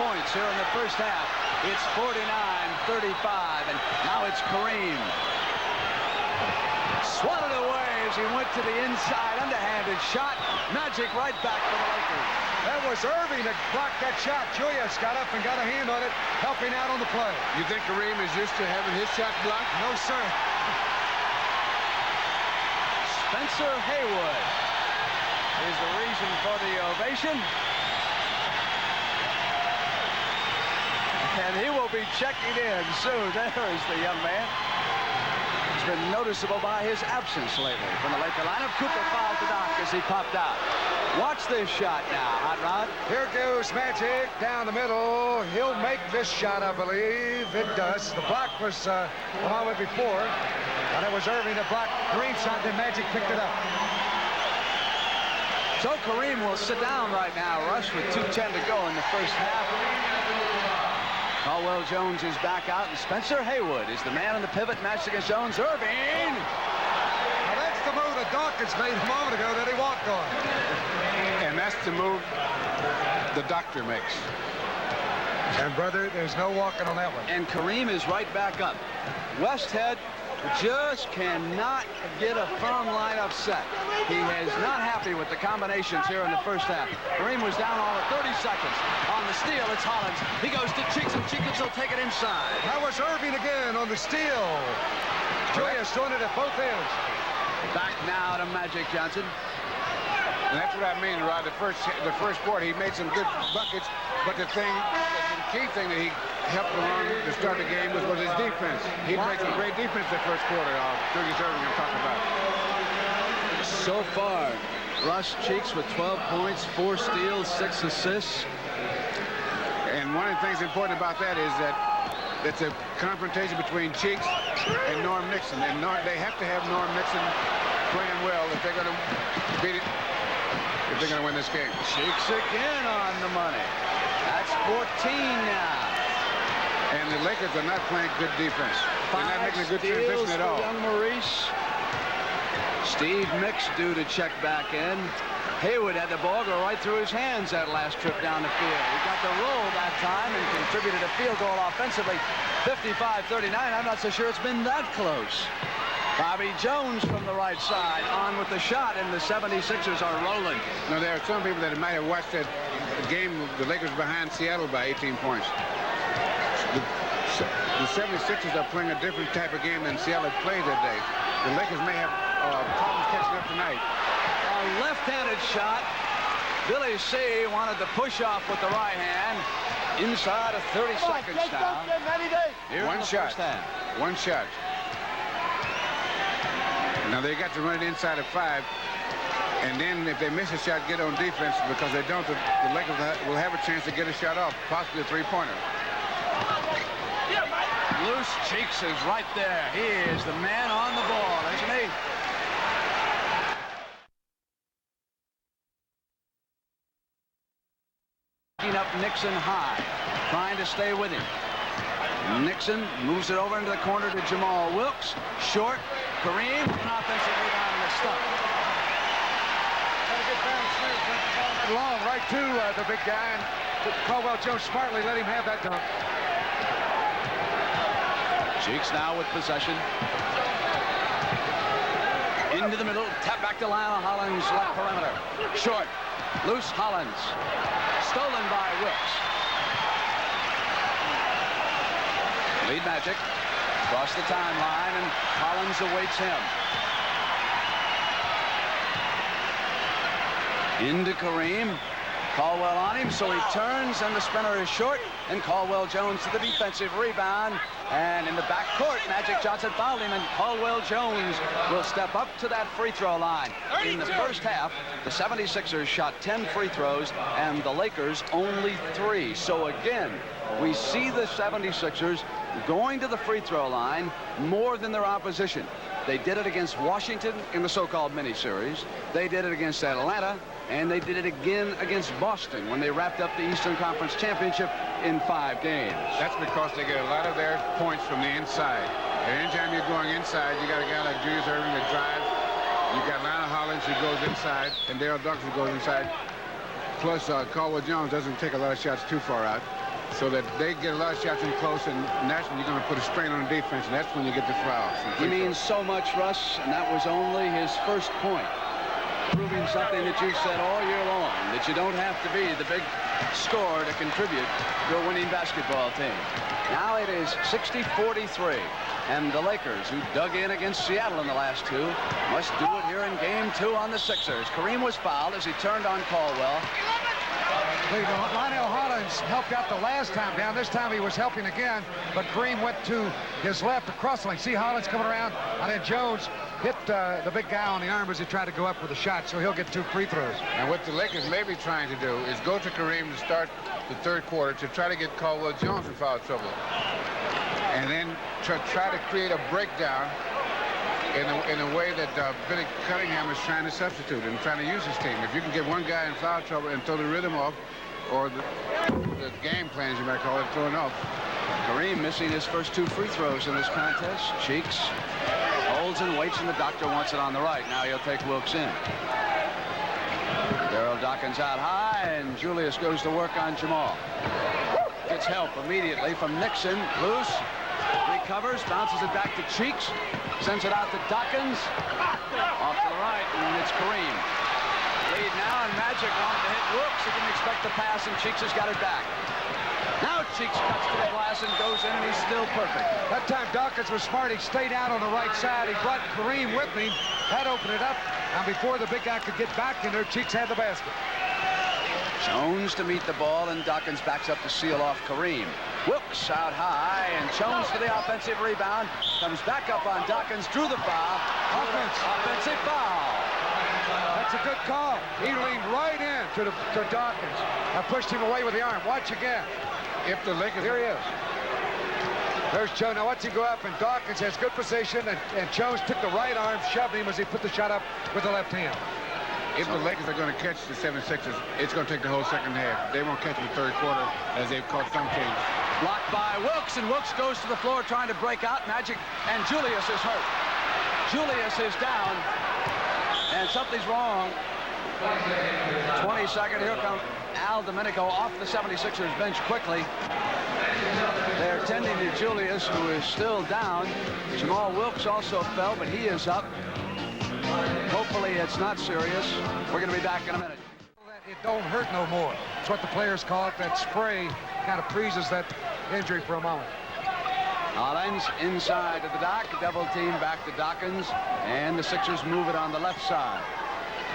points here in the first half. It's 49-35, and now it's Kareem. Swatted away as he went to the inside, underhanded shot. Magic right back for the Lakers. That was Irving that blocked that shot. Julius got up and got a hand on it, helping out on the play. You think Kareem is used to having his shot blocked? No, sir. Spencer Haywood is the reason for the ovation. And he will be checking in soon. There is the young man. He's been noticeable by his absence lately from the Laker lineup. Cooper fouled the Doc as he popped out. Watch this shot now, Hot Rod. Here goes Magic down the middle. He'll make this shot, I believe. It does. The block was a moment before. And it was Irving that blocked Kareem shot, then Magic picked it up. So Kareem will sit down right now, Rush, with 2:10 to go in the first half. Caldwell Jones is back out, and Spencer Haywood is the man in the pivot match against Jones. Irving! Now that's the move that Dawkins made a moment ago that he walked on. And that's the move the doctor makes. And, brother, there's no walking on that one. And Kareem is right back up. Westhead just cannot get a firm lineup set. He is not happy with the combinations here in the first half. Kareem was down all of 30 seconds. On the steal, it's Hollins. He goes to Cheeks, and Cheeks will take it inside. That was Irving again on the steal. Julius doing it at both ends. Back now to Magic Johnson. And that's what I mean, Rod. The first quarter, he made some good buckets, but the key thing that he helped along to start the game was his defense. He played some great defense the first quarter. Julius Irving I'm talking about. So far, Russ Cheeks with 12 points, 4 steals, 6 assists. And one of the things important about that is that it's a confrontation between Cheeks and Norm Nixon. And they have to have Norm Nixon playing well if they're going to beat it, if they're going to win this game. Cheeks again on the money. That's 14 now. And the Lakers are not playing good defense. They're not making a good transition at all. Young Maurice. Steve Mix due to check back in. Haywood had the ball go right through his hands that last trip down the field. He got the roll that time and contributed a field goal offensively. 55-39. I'm not so sure it's been that close. Bobby Jones from the right side on with the shot, and the 76ers are rolling. Now, there are some people that might have watched that game, the Lakers behind Seattle by 18 points. The 76ers are playing a different type of game than Seattle played that day. The Lakers may have problems catching up tonight. A left-handed shot. Billy C. wanted to push off with the right hand. Inside of 30 seconds now. One shot. One shot. Now they got to run it inside of 5. And then if they miss a shot, get on defense, because they don't, the Lakers will have a chance to get a shot off, possibly a three-pointer. Loose Cheeks is right there. He is the man on the ball, isn't he? Up Nixon high, trying to stay with him. Nixon moves it over into the corner to Jamal Wilkes. Short. Kareem, an offensive rebound on the stump. Long right to the big guy, and Caldwell Jones smartly let him have that dunk. Cheeks now with possession. Into the middle, tap back to Lionel Hollins, left perimeter. Short, loose Hollins. Stolen by Wilkes. Lead Magic. Across the timeline, and Hollins awaits him. Into Kareem. Caldwell on him, so he turns, and the spinner is short, and Caldwell Jones to the defensive rebound. And in the backcourt, Magic Johnson fouled him, and Caldwell Jones will step up to that free throw line. In the first half, the 76ers shot 10 free throws, and the Lakers only 3. So again, we see the 76ers going to the free throw line more than their opposition. They did it against Washington in the so-called mini-series. They did it against Atlanta, and they did it again against Boston when they wrapped up the Eastern Conference Championship in 5 games. That's because they get a lot of their points from the inside. And anytime you're going inside, you got a guy like Julius Erving that drives. You got Lionel Hollins who goes inside, and Daryl Dawkins who goes inside. Plus, Caldwell Jones doesn't take a lot of shots too far out, so that they get a lot of shots in close, and naturally you're going to put a strain on the defense, and that's when you get the fouls. He means so much, Russ, and that was only his first point. Proving something that you've said all year long, that you don't have to be the big scorer to contribute to a winning basketball team. Now it is 60-43, and the Lakers, who dug in against Seattle in the last 2, must do it here in game 2 on the Sixers. Kareem was fouled as he turned on Caldwell. Lionel Hollins helped out the last time down. This time he was helping again, but Kareem went to his left across the lane. See Hollins coming around, and then Jones hit the big guy on the arm as he tried to go up with a shot, so he'll get 2 free throws. And what the Lakers may be trying to do is go to Kareem to start the third quarter to try to get Caldwell Jones in foul trouble. And then try to create a breakdown in a way that Billy Cunningham is trying to substitute and trying to use his team. If you can get one guy in foul trouble and throw the rhythm off, or the game plan, as you might call it, throwing off. Kareem missing his first 2 free throws in this contest. Cheeks holds and waits, and the doctor wants it on the right. Now he'll take Wilkes in. Daryl Dawkins out high, and Julius goes to work on Jamal. Gets help immediately from Nixon. Loose. Recovers, bounces it back to Cheeks. Sends it out to Dawkins. Off to the right, and it's Kareem. Lead now, and Magic wanted to hit Wilkes. He didn't expect the pass, and Cheeks has got it back. Now Cheeks cuts to the glass and goes in, and he's still perfect. That time Dawkins was smart. He stayed out on the right side. He brought Kareem with him. That opened it up, and before the big guy could get back in there, Cheeks had the basket. Jones to meet the ball, and Dawkins backs up to seal off Kareem. Wilkes out high, and Jones for the offensive rebound. Comes back up on Dawkins, drew the foul. Offensive foul. That's a good call. He leaned right in to Dawkins. I pushed him away with the arm. Watch again. If the Lakers... Here he is. There's Jones. Now watch him go up, and Dawkins has good position, and Jones took the right arm, shoved him as he put the shot up with the left hand. If the Lakers are going to catch the 76ers, it's going to take the whole second half. They won't catch them in the third quarter, as they've caught some teams. Blocked by Wilkes, and Wilkes goes to the floor trying to break out. Magic, and Julius is hurt. Julius is down, and something's wrong. 22nd, here comes Al Domenico off the 76ers bench quickly. They're tending to Julius, who is still down. Jamal Wilkes also fell, but he is up. Hopefully it's not serious. We're going to be back in a minute. It don't hurt no more. It's what the players call it. That spray kind of freezes that injury for a moment. Hollins inside to the dock. Double team back to Dawkins. And the Sixers move it on the left side.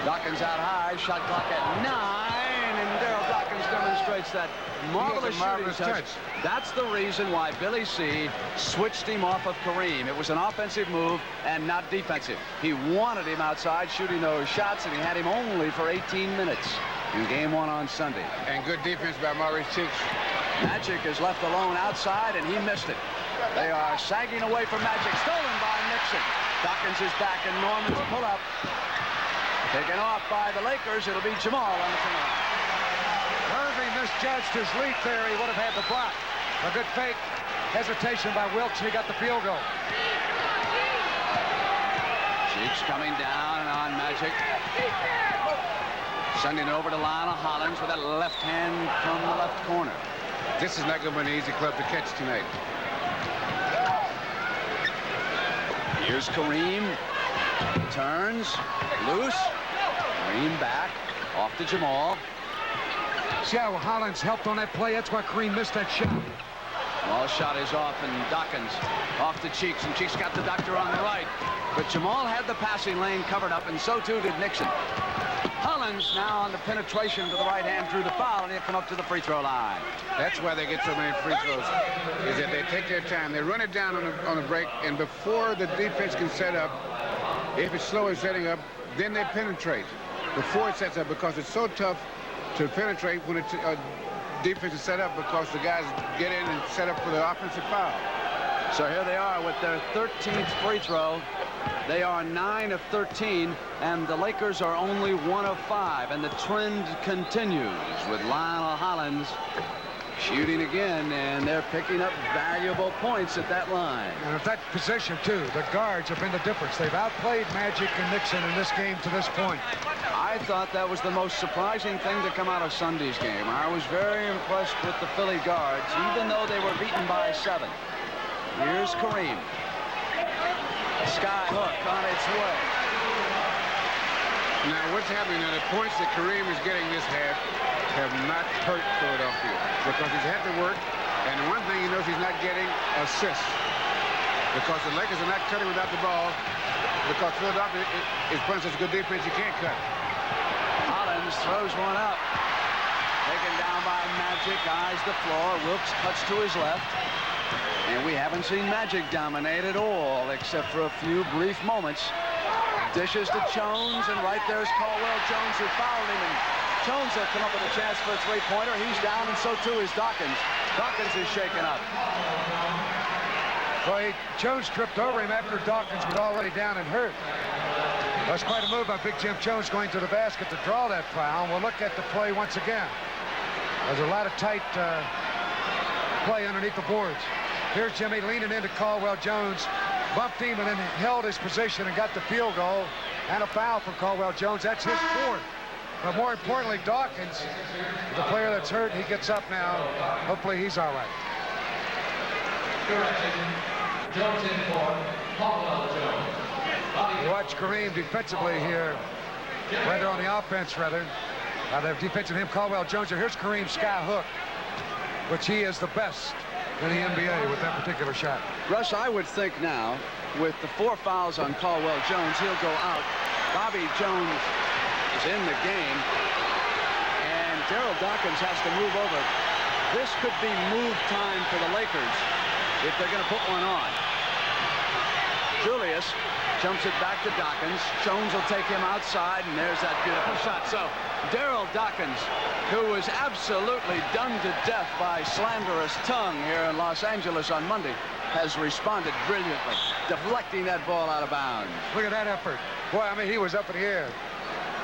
Dawkins out high. Shot clock at 9. And Daryl Dawkins demonstrates that marvelous shooting touch. That's the reason why Billy C. switched him off of Kareem. It was an offensive move and not defensive. He wanted him outside shooting those shots, and he had him only for 18 minutes in game 1 on Sunday. And good defense by Maurice Cheeks. Magic is left alone outside, and he missed it. They are sagging away from Magic, stolen by Nixon. Dawkins is back, and Norman's pull up. Taken off by the Lakers. It'll be Jamal on the turnover. Irving misjudged his leap there. He would have had the block. A good fake. Hesitation by Wilkes, and he got the field goal. Cheeks coming down and on Magic. Sending it over to Lionel Hollins with that left hand from the left corner. This is not going to be an easy club to catch tonight. Here's Kareem. Turns. Loose. Kareem back. Off to Jamal. See how Hollins helped on that play? That's why Kareem missed that shot. Well, shot is off, and Dawkins off to Cheeks, and Cheeks got the doctor on the right. But Jamal had the passing lane covered up, and so too did Nixon. Hollins now on the penetration to the right hand, drew the foul, and he'll come up to the free throw line. That's why they get so many free throws, is that they take their time. They run it down on the break, and before the defense can set up, if it's slow in setting up, then they penetrate before it sets up, because it's so tough to penetrate when it's defense is set up, because the guys get in and set up for the offensive foul. So here they are with their 13th free throw. They are 9 of 13, and the Lakers are only 1 of 5, and the trend continues with Lionel Hollins shooting again, and they're picking up valuable points at that line. And at that position, too, the guards have been the difference. They've outplayed Magic and Nixon in this game to this point. I thought that was the most surprising thing to come out of Sunday's game. I was very impressed with the Philly guards, even though they were beaten by 7. Here's Kareem. Sky hook on its way. Now, what's happening now, the points that Kareem is getting this half have not hurt Philadelphia, because he's had to work, and one thing he knows, he's not getting assists, because the Lakers are not cutting without the ball, because Philadelphia is playing such good defense, you can't cut. Hollins throws one up. Taken down by Magic, eyes the floor. Wilkes cuts to his left. And we haven't seen Magic dominate at all, except for a few brief moments. Dishes to Jones, and right there's Caldwell Jones, who fouled him. And Jones will come up with a chance for a three-pointer. He's down, and so too is Dawkins. Dawkins is shaken up. Well, Jones tripped over him after Dawkins was already down and hurt. That's quite a move by Big Jim Jones going to the basket to draw that foul. We'll look at the play once again. There's a lot of tight play underneath the boards. Here's Jimmy leaning into Caldwell Jones. Bumped him and then held his position and got the field goal. And a foul for Caldwell Jones. That's his 4th. But more importantly, Dawkins, the player that's hurt, he gets up now. Hopefully he's all right. Jones in for Caldwell Jones. You watch Kareem defensively here. Rather on the offense, rather. They're defensing him, Caldwell Jones. And here's Kareem's sky hook, which he is the best in the NBA with that particular shot. Russ, I would think now, with the 4 fouls on Caldwell Jones, he'll go out. Bobby Jones is in the game, and Daryl Dawkins has to move over. This could be move time for the Lakers if they're going to put one on. Julius jumps it back to Dawkins. Jones will take him outside, and there's that beautiful shot. So Daryl Dawkins, who was absolutely done to death by slanderous tongue here in Los Angeles on Monday, has responded brilliantly, deflecting that ball out of bounds. Look at that effort. Boy, I mean, he was up in the air.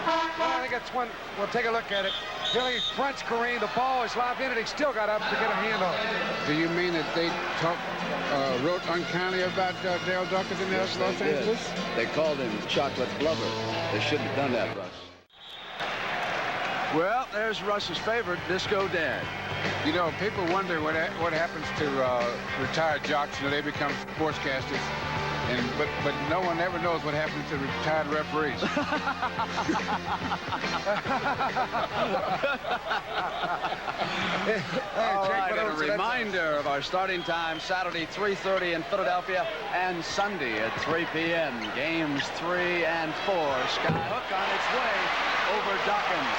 Well, I think that's one. We'll take a look at it. Here he fronts Kareem. The ball is lobbed in, and he still got up to get a hand on it. Do you mean that they wrote unkindly about Daryl Dawkins in Los Angeles? They called him Chocolate Glover. They shouldn't have done that, Russ. Well, there's Russ's favorite, Disco Dad. You know, people wonder what happens to retired jocks. You know, they become sportscasters. But no one ever knows what happens to retired referees. All right, and a reminder of our starting time, Saturday 3:30 in Philadelphia and Sunday at 3 p.m. Games 3 and 4. Skyhook on its way over Dawkins.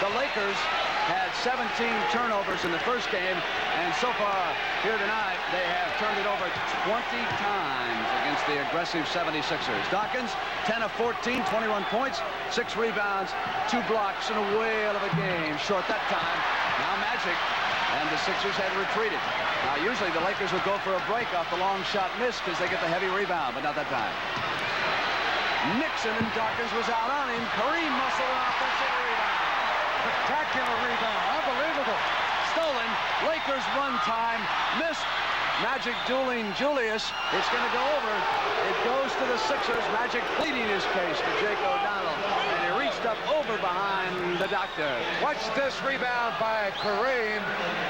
The Lakers had 17 turnovers in the first game, and so far here tonight they have turned it over 20 times against the aggressive 76ers. Dawkins, 10 of 14, 21 points, 6 rebounds, 2 blocks, and a whale of a game. Short that time. Now Magic, and the Sixers had retreated. Now usually the Lakers would go for a break off the long shot miss because they get the heavy rebound, but not that time. Nixon, and Dawkins was out on him. Kareem muscle an offensive rebound. Spectacular rebound. Unbelievable. Stolen. Lakers run time. Missed. Magic dueling Julius. It's going to go over. It goes to the Sixers. Magic pleading his case to Jake O'Donnell. And he reached up over behind the doctor. Watch this rebound by Kareem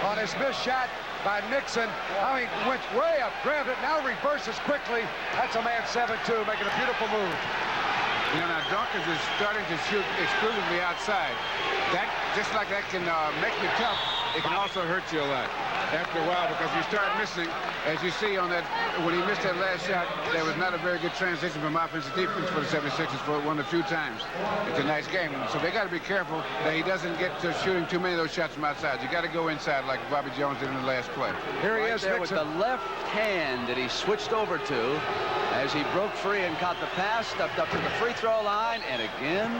on his missed shot by Nixon. I mean, went way up, grabbed it, now reverses quickly. That's a man 7-2, making a beautiful move. You know, now Dawkins is starting to shoot exclusively outside. That, just like that can make you tough, it can also hurt you a lot after a while because you start missing. As you see on that, when he missed that last shot, there was not a very good transition from offense to defense for the 76ers for one of the few times in tonight's game. So they got to be careful that he doesn't get to shooting too many of those shots from outside. You got to go inside like Bobby Jones did in the last play. Here he Right is, there Nixon. with the left hand that he switched over to as he broke free and caught the pass, stepped up to the free throw line, and again,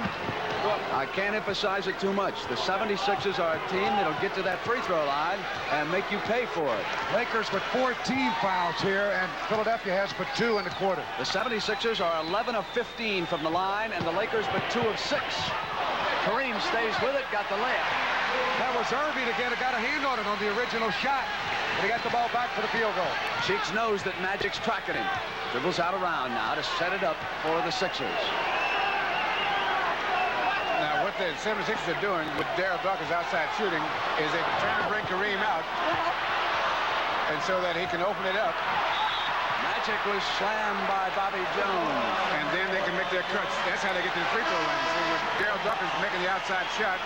I can't emphasize it too much. The 76ers are a team that'll get to that free throw line and make you pay for it. Lakers with 14 fouls here, and Philadelphia has but 2 in the quarter. The 76ers are 11 of 15 from the line, and the Lakers but 2 of 6. Kareem stays with it, got the layup. That was Irving again, who got a hand on it on the original shot. And he got the ball back for the field goal. Cheeks knows that Magic's tracking him. Dribbles out around now to set it up for the Sixers. Now, what the 76ers are doing with Daryl Dawkins outside shooting is they're trying to bring Kareem out, and so that he can open it up. Magic was slammed by Bobby Jones. And then they can make their cuts. That's how they get to the free throw line. See, with Daryl Dawkins making the outside shot,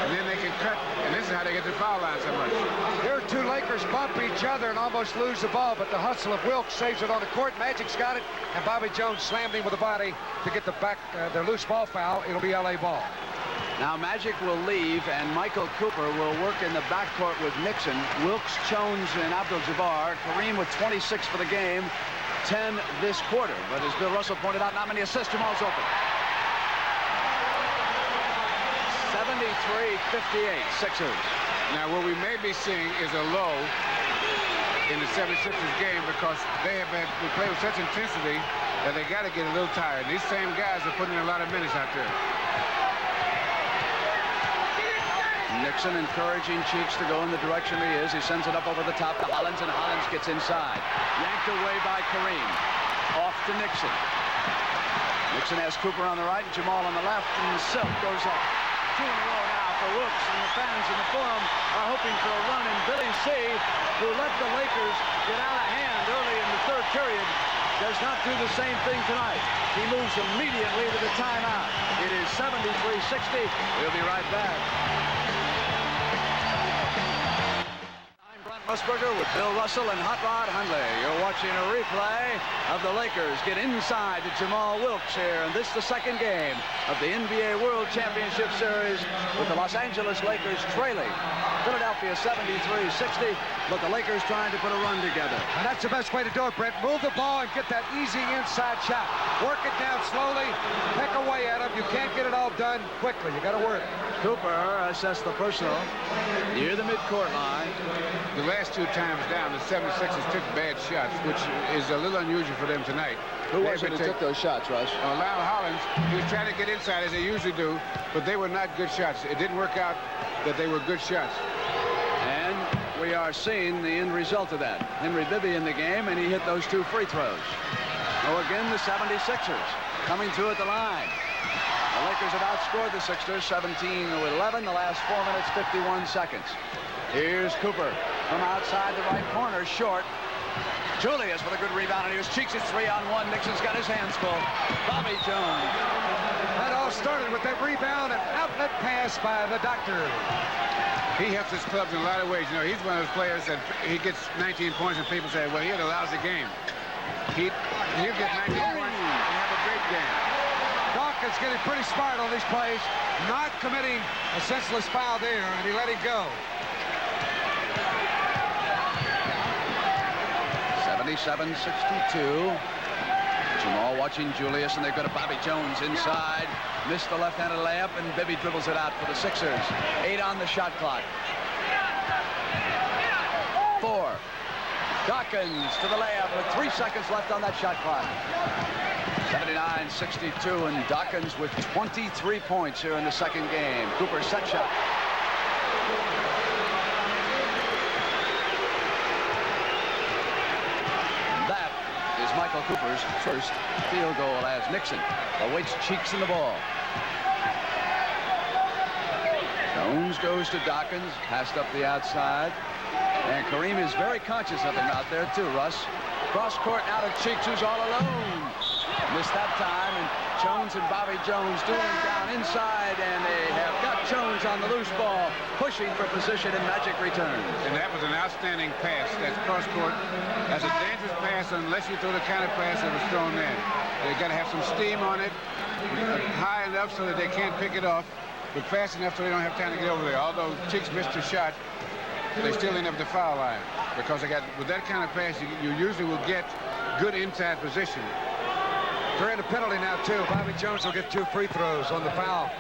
and then they can cut, and this is how they get to the foul line so much. Here, 2 Lakers bump each other and almost lose the ball, but the hustle of Wilkes saves it on the court. Magic's got it, and Bobby Jones slammed him with the body to get the loose ball foul. It'll be L.A. ball. Now Magic will leave, and Michael Cooper will work in the backcourt with Nixon. Wilkes, Jones, and Abdul-Jabbar. Kareem with 26 for the game, 10 this quarter. But as Bill Russell pointed out, not many assists. Jamal's open. 73-58, Sixers. Now, what we may be seeing is a low in the 76ers game because they play with such intensity that they got to get a little tired. These same guys are putting in a lot of minutes out there. Nixon encouraging Cheeks to go in the direction he is. He sends it up over the top to Hollins, and Hollins gets inside. Yanked away by Kareem. Off to Nixon. Nixon has Cooper on the right and Jamal on the left, and Silk goes up. 2 in a row now for Wilkes, and the fans in the Forum are hoping for a run. And Billy C., who let the Lakers get out of hand early in the third period, does not do the same thing tonight. He moves immediately to the timeout. It is 73-60. We'll be right back. Musburger with Bill Russell and Hot Rod Hundley. You're watching a replay of the Lakers get inside to Jamal Wilkes here, and this is the second game of the NBA World Championship Series with the Los Angeles Lakers trailing Philadelphia Philadelphia 73-60, but the Lakers trying to put a run together. And that's the best way to do it, Brent. Move the ball and get that easy inside shot. Work it down slowly, pick away at him. You can't get it all done quickly. You got to work. Cooper assessed the personal near the midcourt line. The last 2 times down, the 76ers took bad shots, which is a little unusual for them tonight. Who was it who took those shots, Rush? Lyle Hollins. He was trying to get inside, as they usually do, but they were not good shots. It didn't work out that they were good shots. And we are seeing the end result of that. Henry Bibby in the game, and he hit those 2 free throws. So again, the 76ers coming through at the line. The Lakers have outscored the Sixers 17-11, the last 4 minutes, 51 seconds. Here's Cooper from outside the right corner, short. Julius with a good rebound, and he was Cheeks' 3-on-1. Nixon's got his hands full. Bobby Jones. That all started with that rebound and outlet pass by the doctor. He helps his clubs in a lot of ways. You know, he's one of those players that he gets 19 points and people say, well, he had a lousy game. He'll get 19 points and have a great game. Dawkins getting pretty smart on these plays, not committing a senseless foul there, and he let him go. 77-62. Jamal watching Julius, and they go to Bobby Jones inside. Missed the left-handed layup, and Bibby dribbles it out for the Sixers. 8 on the shot clock. 4. Dawkins to the layup with 3 seconds left on that shot clock. 79-62, and Dawkins with 23 points here in the second game. Cooper set shot. That is Michael Cooper's first field goal as Nixon awaits Cheeks in the ball. Jones goes to Dawkins, passed up the outside. And Kareem is very conscious of him out there too, Russ. Cross court now to Cheeks, who's all alone. Missed that time, and Jones and Bobby Jones dueling down inside, and they have got Jones on the loose ball, pushing for position, and Magic returns. And that was an outstanding pass. That's cross court. That's a dangerous pass unless you throw the kind of pass that was thrown in. They got to have some steam on it, high enough so that they can't pick it off, but fast enough so they don't have time to get over there. Although Cheeks missed a shot, they still end up at the foul line because they got, with that kind of pass, you usually will get good inside position. They're in a penalty now, too. Bobby Jones will get 2 free throws on the foul.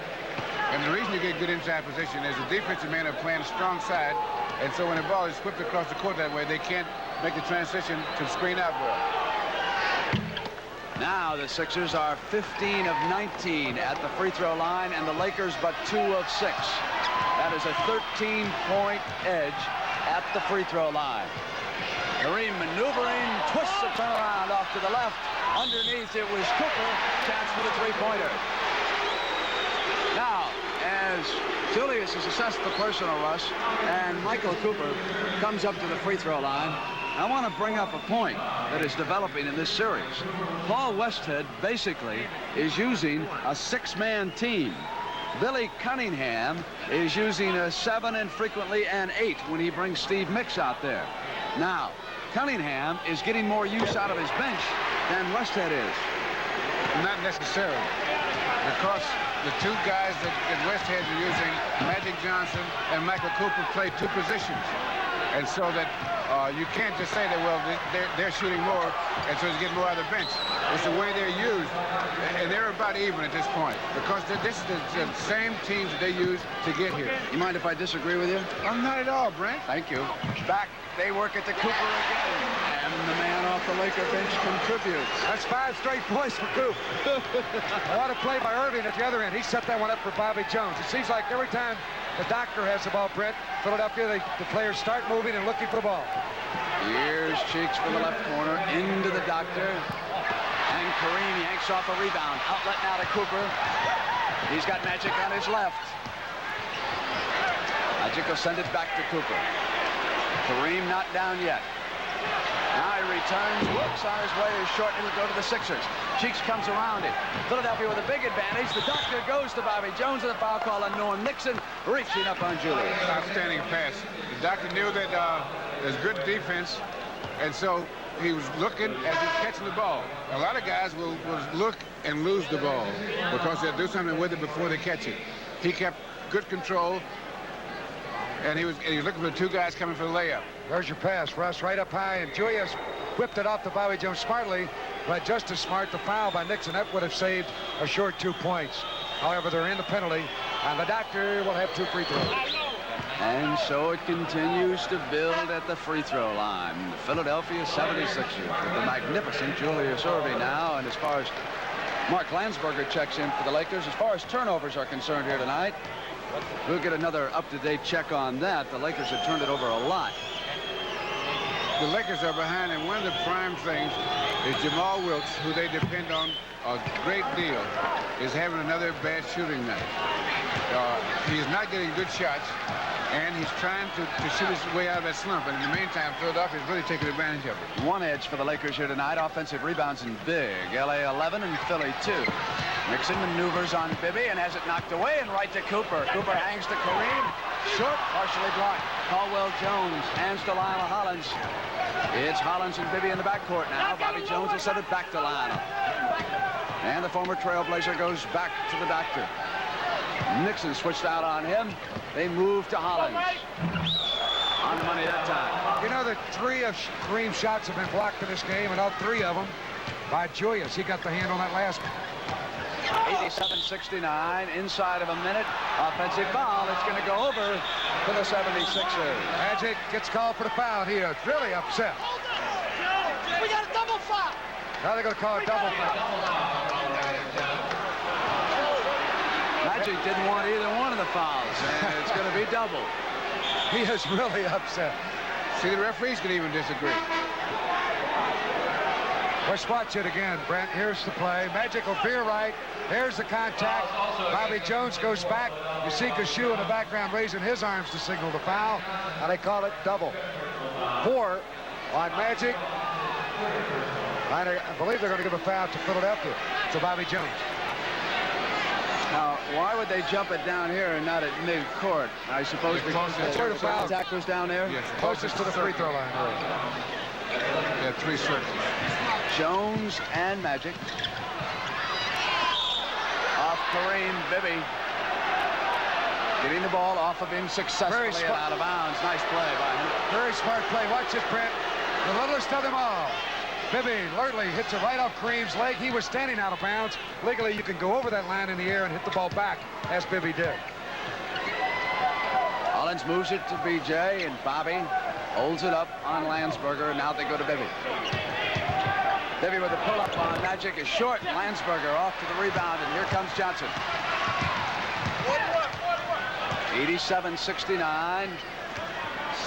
And the reason you get good inside position is the defensive men are playing a strong side, and so when the ball is whipped across the court that way, they can't make the transition to screen out ball. Now the Sixers are 15 of 19 at the free throw line, and the Lakers but 2 of 6. That is a 13-point edge at the free throw line. Kareem maneuvering, twists the turnaround off to the left. Underneath it was Cooper. Chance for the three-pointer. Now, as Julius has assessed the personal, Russ, and Michael Cooper comes up to the free throw line, I want to bring up a point that is developing in this series. Paul Westhead basically is using a 6-man team. Billy Cunningham is using a 7 and frequently an 8 when he brings Steve Mix out there. Now, Cunningham is getting more use out of his bench than Westhead is. Not necessarily, because the 2 guys that Westhead are using, Magic Johnson and Michael Cooper, play 2 positions. And so that you can't just say that, well, they're shooting more, and so it's getting more out of the bench. It's the way they're used, and they're about even at this point, because this is the same teams that they use to get here. You mind if I disagree with you? Not at all, Brent. Thank you. Back, they work at the Cooper again, and the man off the Laker bench contributes. That's 5 straight points for Coop. A lot of play by Irving at the other end. He set that one up for Bobby Jones. It seems like every time the doctor has the ball, Brent, Philadelphia, the players start moving and looking for the ball. Here's Cheeks from the left corner into the doctor. And Kareem yanks off a rebound. Outlet now to Cooper. He's got Magic on his left. Magic will send it back to Cooper. Kareem not down yet. Now he returns, looks on his way, is short, and he'll go to the Sixers. Cheeks comes around it. Philadelphia with a big advantage. The doctor goes to Bobby Jones, and the foul call on Norm Nixon, reaching up on Julius. Outstanding pass. The doctor knew that there's good defense, and so he was looking as he's catching the ball. A lot of guys will look and lose the ball because they'll do something with it before they catch it. He kept good control, And he was looking for the two guys coming for the layup. There's your pass, Russ, right up high, and Julius whipped it off to Bobby Jones smartly, but just as smart, the foul by Nixon. That would have saved a short 2 points. However, they're in the penalty, and the doctor will have 2 free throws. And so it continues to build at the free throw line. The Philadelphia 76ers with the magnificent Julius Erving now. And as far as Mark Landsberger checks in for the Lakers, as far as turnovers are concerned here tonight, we'll get another up-to-date check on that. The Lakers have turned it over a lot. The Lakers are behind, and one of the prime things is Jamal Wilkes, who they depend on a great deal, is having another bad shooting night. He's not getting good shots, and he's trying to shoot his way out of that slump. And in the meantime, Philadelphia is really taking advantage of it. One edge for the Lakers here tonight. Offensive rebounds in big. LA 11 and Philly 2. Nixon maneuvers on Bibby and has it knocked away and right to Cooper. Cooper hangs to Kareem. Short, partially blocked. Caldwell Jones hands to Lionel Hollins. It's Hollins and Bibby in the backcourt now. Bobby Jones will set it back to Lionel. And the former Trailblazer goes back to the doctor. Nixon switched out on him. They move to Hollins. On the money that time. You know that 3 of Kareem's shots have been blocked in this game, and all 3 of them by Julius. He got the hand on that last one. 87-69, inside of a minute. Offensive foul. It's going to go over to the 76ers. Magic gets called for the foul here. Really upset. We got a double foul. Now they're going to call a double foul. Magic didn't want either one of the fouls, and it's going to be double. He is really upset. See, the referees can even disagree. Let's watch it again, Brent. Here's the play. Magic will veer right. Here's the contact. Bobby Jones goes back. You see Gashu in the background raising his arms to signal the foul, and they call it double. 4 on Magic. I believe they're going to give a foul to Philadelphia, to Bobby Jones. Now, why would they jump it down here and not at mid-court? I suppose because where the foul tacklers down there? Yes, Closest to the free throw line. There are 3 circles. Jones and Magic. Off Kareem Bibby. Getting the ball off of him successfully and out of bounds. Nice play by him. Very smart play. Watch this, Brent. The littlest of them all. Bibby Lertley hits it right off Kareem's leg. He was standing out of bounds. Legally, you can go over that line in the air and hit the ball back, as Bibby did. Hollins moves it to BJ, and Bobby holds it up on Landsberger, and now they go to Bibby. Bibby with a pull-up on Magic is short. Landsberger off to the rebound, and here comes Johnson. 87-69.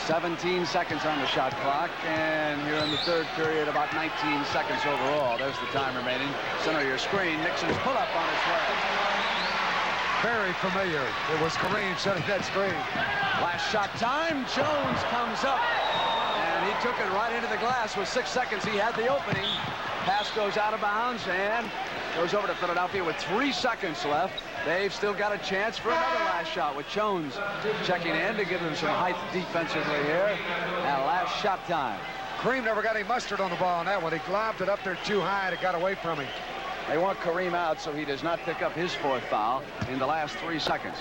17 seconds on the shot clock, and here in the third period, about 19 seconds overall. There's the time remaining. Center of your screen. Nixon's pull-up on his way. Very familiar. It was Kareem setting that screen. Last shot time. Jones comes up, and he took it right into the glass with 6 seconds. He had the opening. Pass goes out of bounds and goes over to Philadelphia with 3 seconds left. They've still got a chance for another last shot with Jones checking in to give them some height defensively here. And last shot time. Kareem never got any mustard on the ball on that one. He globbed it up there too high and it got away from him. They want Kareem out so he does not pick up his 4th foul in the last 3 seconds.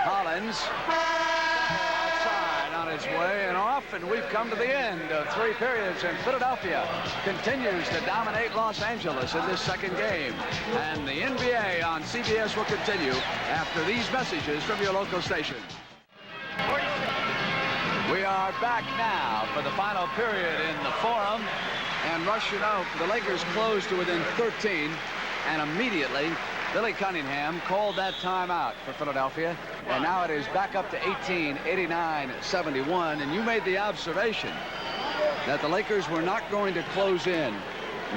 Hollins outside on his way and off, and we've come to the end of 3 periods, and Philadelphia continues to dominate Los Angeles in this second game. And the NBA on CBS will continue after these messages from your local station. We are back now for the final period in the Forum. And Rush, you know, the Lakers closed to within 13, and immediately Billy Cunningham called that timeout for Philadelphia, and now it is back up to 18, 89-71, and you made the observation that the Lakers were not going to close in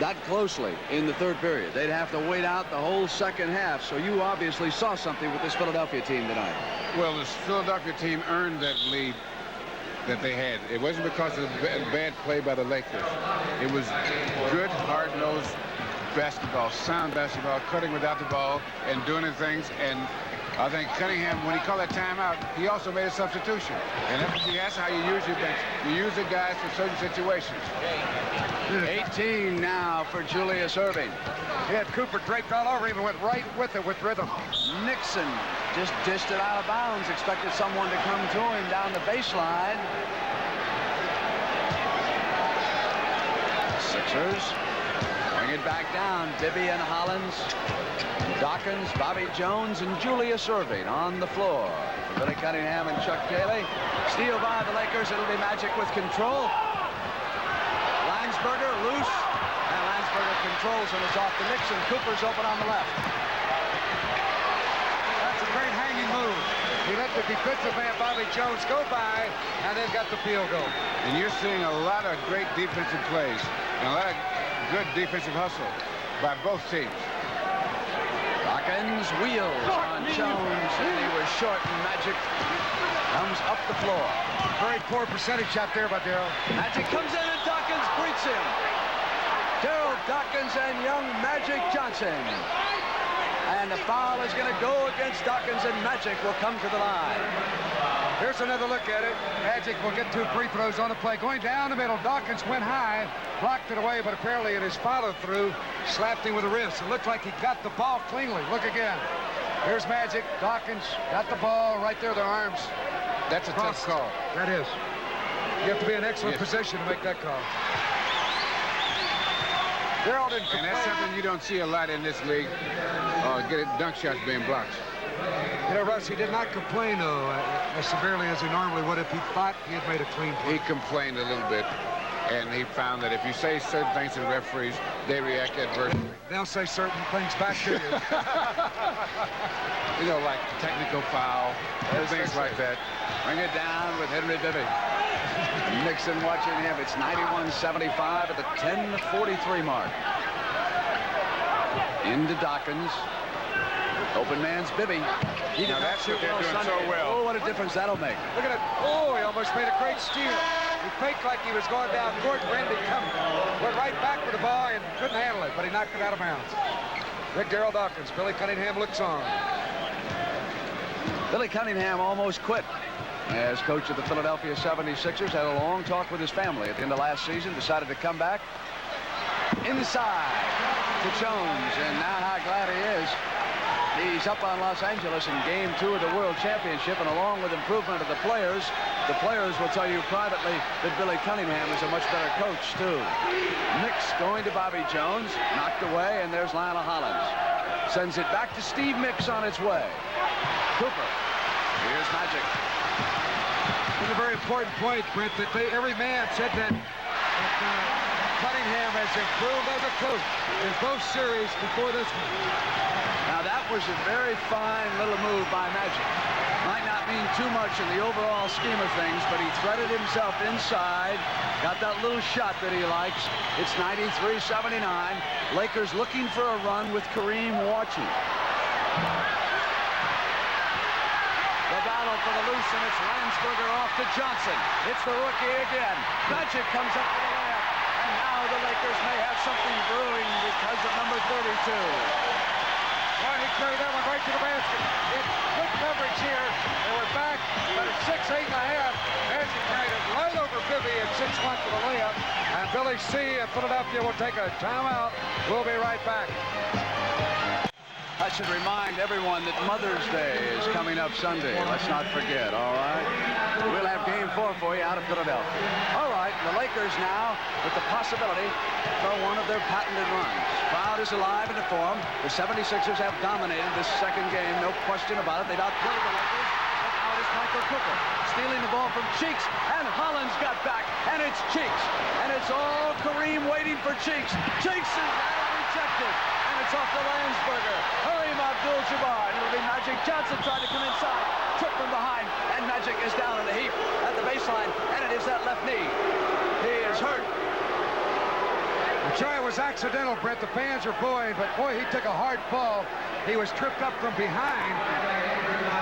that closely in the third period. They'd have to wait out the whole second half, so you obviously saw something with this Philadelphia team tonight. Well, this Philadelphia team earned that lead that they had. It wasn't because of bad play by the Lakers. It was good, hard-nosed basketball, sound basketball, cutting without the ball and doing the things. And I think Cunningham, when he called that timeout, he also made a substitution. And that's how you use your bench. You use the guys for certain situations. 18 now for Julius Erving. He had Cooper draped all over him and went right with it with rhythm. Nixon just dished it out of bounds. Expected someone to come to him down the baseline. Sixers bring it back down. Bibby and Hollins, Dawkins, Bobby Jones, and Julius Erving on the floor. Billy Cunningham and Chuck Daly. Steal by the Lakers. It'll be Magic with control. Landsberger loose. And Landsberger controls and is off the Nixon. Cooper's open on the left. That's a great hanging move. He let the defensive man Bobby Jones go by and then got the field goal. And you're seeing a lot of great defensive plays and a lot of good defensive hustle by both teams. Dawkins wheels on Jones, and he was short, and Magic comes up the floor. Very poor percentage shot there by Darryl. Magic comes in, and Dawkins greets him. Darryl Dawkins and young Magic Johnson. And the foul is going to go against Dawkins, and Magic will come to the line. Here's another look at it. Magic will get 2 free throws on the play. Going down the middle, Dawkins went high, blocked it away, but apparently in his follow-through, slapped him with the wrist. It looked like he got the ball cleanly. Look again. Here's Magic. Dawkins got the ball right there, their arms. That's a tough call. That is. You have to be in excellent position to make that call. Darryl didn't complain. And that's something you don't see a lot in this league. Get it, dunk shots being blocked. You know, Russ, he did not complain, though, as severely as he normally would if he thought he had made a clean play. He complained a little bit, and he found that if you say certain things to the referees, they react adversely. They'll say certain things back to you. You know, like technical foul, things like that. Bring it down with Henry Bibby. Nixon watching him. It's 91-75 at the 10:43 mark. Into Dawkins. Open man's Bibby. He did Now not that's shoot what they're doing Sunday. so well. Oh, what a difference that'll make. Look at it. Oh, he almost made a great steal. He faked like he was going down court. Randy coming. Went right back with the ball and couldn't handle it, but he knocked it out of bounds. Big Darryl Dawkins. Billy Cunningham looks on. Billy Cunningham almost quit as coach of the Philadelphia 76ers. Had a long talk with his family at the end of last season. Decided to come back inside to Jones, and now how glad he is. He's up on Los Angeles in Game 2 of the World Championship, and along with improvement of the players will tell you privately that Billy Cunningham is a much better coach, too. Nix going to Bobby Jones, knocked away, and there's Lionel Hollins. Sends it back to Steve Mix on its way. Cooper. Here's Magic. It's a very important point, Brent, that every man said that Cunningham has improved as a coach in both series before this one. Now that was a very fine little move by Magic. Might not mean too much in the overall scheme of things, but he threaded himself inside, got that little shot that he likes. It's 93-79. Lakers looking for a run with Kareem watching. The battle for the loose, and it's Landsberger off to Johnson. It's the rookie again. Magic comes up to the layup, and now the Lakers may have something brewing because of number 32. Well, he carried that one right to the basket. It's good coverage here. They were back, but it's 6-8 and a half. Magic carried it right over Bibby at 6-1 for the layup. And Billy C. of Philadelphia will take a timeout. We'll be right back. I should remind everyone that Mother's Day is coming up Sunday. Let's not forget, all right? We'll have Game 4 for you out of Philadelphia. All right, the Lakers now with the possibility for one of their patented runs. Crowd is alive and informed. The 76ers have dominated this second game, no question about it. They've outplayed the Lakers. And now it is Michael Cooper stealing the ball from Cheeks, and Hollins got back, and it's Cheeks. And it's all Kareem waiting for Cheeks. Cheeks is rejected. It's off to Landsberger. Kareem Abdul-Jabbar. It'll be Magic Johnson trying to come inside. Trip from behind. And Magic is down in the heap at the baseline. And it is that left knee. He is hurt. The try was accidental, Brent. The fans are booing, but boy, he took a hard fall. He was tripped up from behind.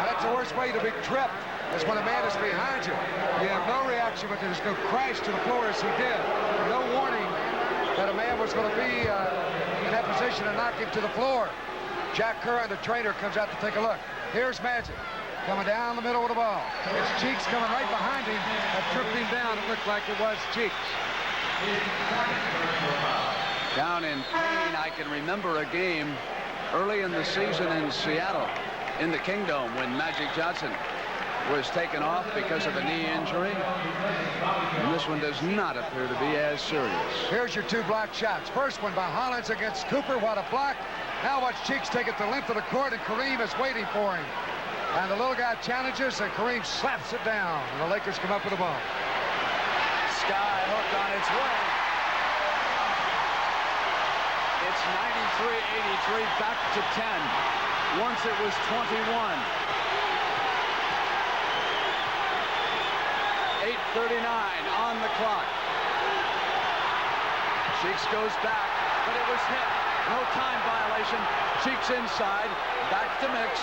That's the worst way to be tripped, is when a man is behind you. You have no reaction, but to just go crash to the floor as he did. No warning that a man was going to be in that position to knock him to the floor. Jack Curran, the trainer, comes out to take a look. Here's Magic coming down the middle with the ball. It's Cheeks coming right behind him and tripped him down. It looked like it was Cheeks. Down in pain, I can remember a game early in the season in Seattle in the Kingdome when Magic Johnson was taken off because of a knee injury. And this one does not appear to be as serious. Here's your two block shots. First one by Hollins against Cooper. What a block. Now watch Cheeks take it the length of the court, and Kareem is waiting for him. And the little guy challenges, and Kareem slaps it down. And the Lakers come up with the ball. Sky Hook on its way. It's 93-83, back to 10. Once it was 21. 8:39 on the clock. Cheeks goes back, but it was hit. No time violation. Cheeks inside, back to Mix.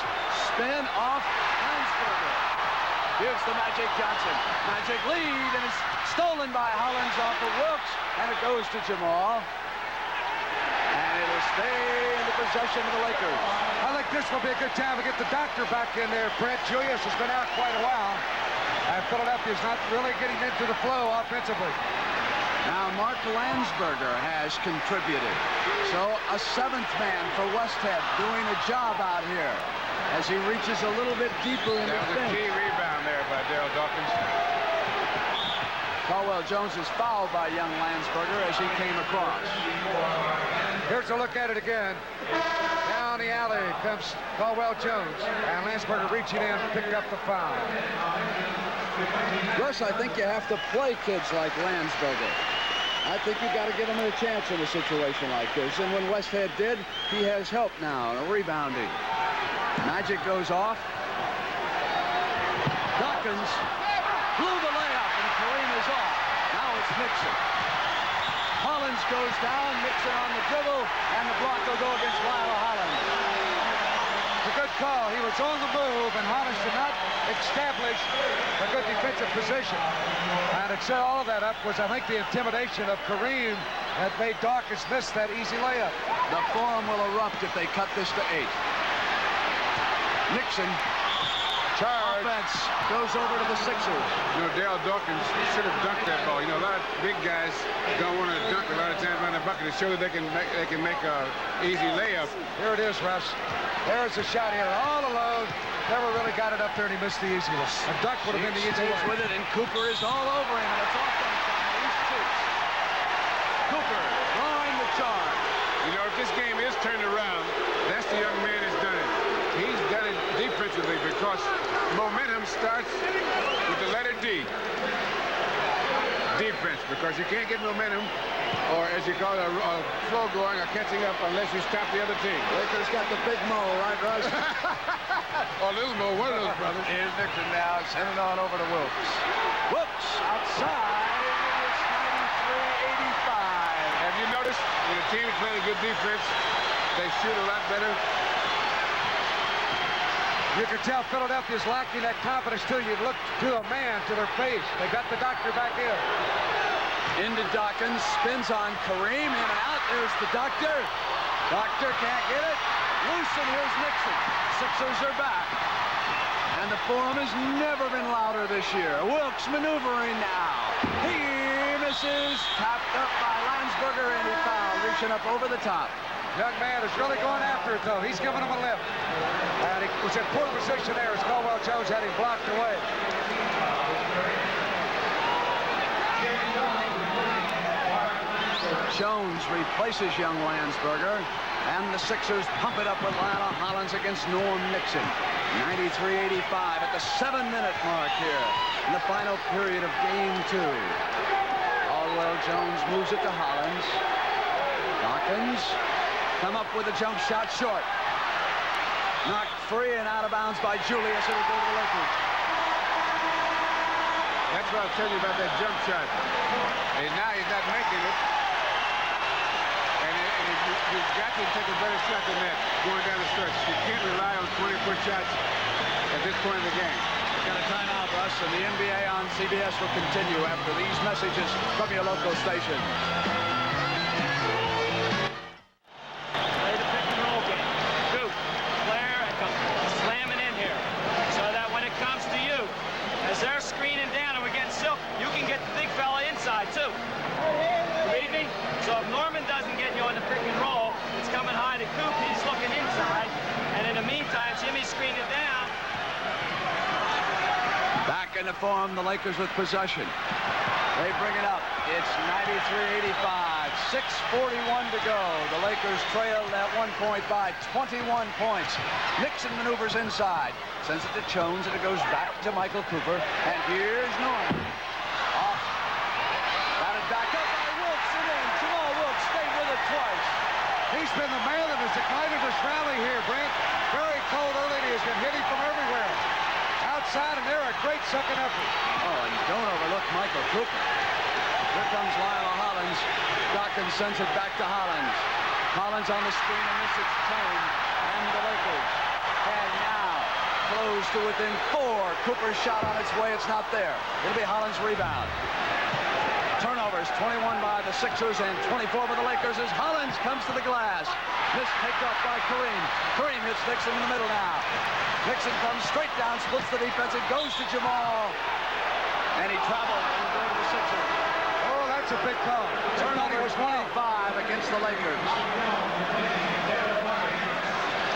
Spin off Landsberger. Gives the Magic Johnson. Magic lead, and it's stolen by Hollins off of Wilkes, and it goes to Jamal. And it'll stay in the possession of the Lakers. I think this will be a good time to get the doctor back in there, Brent. Julius has been out quite a while. And Philadelphia's not really getting into the flow offensively. Now Mark Landsberger has contributed. So a seventh man for Westhead doing a job out here as he reaches a little bit deeper in the That was a paint. key rebound there by Daryl Dawkins. Caldwell Jones is fouled by young Landsberger as he came across. Here's a look at it again. Down the alley comes Caldwell Jones. And Landsberger reaching in, picked up the foul. Russ, I think you have to play kids like Landsberger. I think you got to give him a chance in a situation like this. And when Westhead did, he has help now, rebounding. Magic goes off. Dawkins blew the layup, and Kareem is off. Now it's Nixon. Hollins goes down, Nixon on the dribble, and the block will go against Lionel Hollins. It's a good call. He was on the move, and Hollins did not establish a good defensive position. And it set all of that up was, I think, the intimidation of Kareem that made Dawkins miss that easy layup. The forum will erupt if they cut this to 8. Nixon, offense, goes over to the Sixers. You know, Daryl Dawkins should have dunked that ball. You know, a lot of big guys don't want to dunk a lot of times around the bucket to show that they can make a easy layup. Here it is, Russ. There's the shot here, all alone. Never really got it up there, and he missed the easy one. A dunk would have been the easy Stays one. with it, and Cooper is all over him, and it's off on East Cheeks. Cooper drawing the charge. You know, if this game is turned around, that's the young man that's done it. He's done it defensively because momentum starts with the letter D. Defense, because you can't get momentum, or as you call it, a flow going or catching up unless you stop the other team. Lakers got the big mo, right, Russ? Oh, Little Mo, one of those brothers. Here's Nixon now, sending on over to Wilkes. Wilkes outside. It's 93-85. Have you noticed when a team is playing good defense, they shoot a lot better? You can tell Philadelphia's lacking that confidence, too. You look to a man, to their face. They got the doctor back in. Into Dawkins, spins on Kareem, in and out. There's the doctor. Doctor can't get it. Loose, and here's Nixon. Sixers are back. And the forum has never been louder this year. Wilkes maneuvering now. He misses. Tapped up by Landsberger, and he fouled, reaching up over the top. Young man is really going after it, though. He's giving him a lift. And he was in poor position there as Caldwell Jones had him blocked away. Jones replaces young Landsberger, and the Sixers pump it up with Lionel Hollins against Norm Nixon. 93-85 at the 7-minute mark here in the final period of Game 2. Caldwell Jones moves it to Hollins. Dawkins come up with a jump shot short. Knocked free and out of bounds by Julius. It'll go to the Lakers. That's what I was telling you about that jump shot. And now he's not making it. And you've got to take a better shot than that going down the stretch. You can't rely on 20-foot shots at this point in the game. Got a timeout, Russ, and the NBA on CBS will continue after these messages from your local station. Play the pick and roll game. Duke, flare, and come slamming in here. So that when it comes to you, as they're screening down and we're getting silk, you can get the big fella inside, too. Read me? So if Norman doesn't get you on the pick and roll, it's coming high to Coop. He's looking inside. And in the meantime, Jimmy's screening Back into form, the Lakers with possession. They bring it up. It's 93-85. 6:41 to go. The Lakers trailed at one point by 21 points. Nixon maneuvers inside. Sends it to Jones, and it goes back to Michael Cooper. And here's Norman. Off. Batted back up by Wilkes, and then Jamal Wilkes stayed with it twice. He's been the man that has ignited this rally here, Brent. Very cold early, and he's been hitting from everywhere. Outside, and they're a great second effort. Oh, and don't overlook Michael Cooper. Here comes Lionel Hollins. Dawkins sends it back to Hollins. Hollins on the screen, and this is Jones and the Lakers. And now, close to within 4. Cooper's shot on its way. It's not there. It'll be Hollins' rebound. Turnovers, 21 by the Sixers and 24 by the Lakers as Hollins comes to the glass. Missed takeoff by Kareem. Kareem hits Nixon in the middle now. Nixon comes straight down, splits the defense, and goes to Jamal. And he travels and goes to the Sixers. Oh, that's a big call. Turnover was 25 against the Lakers.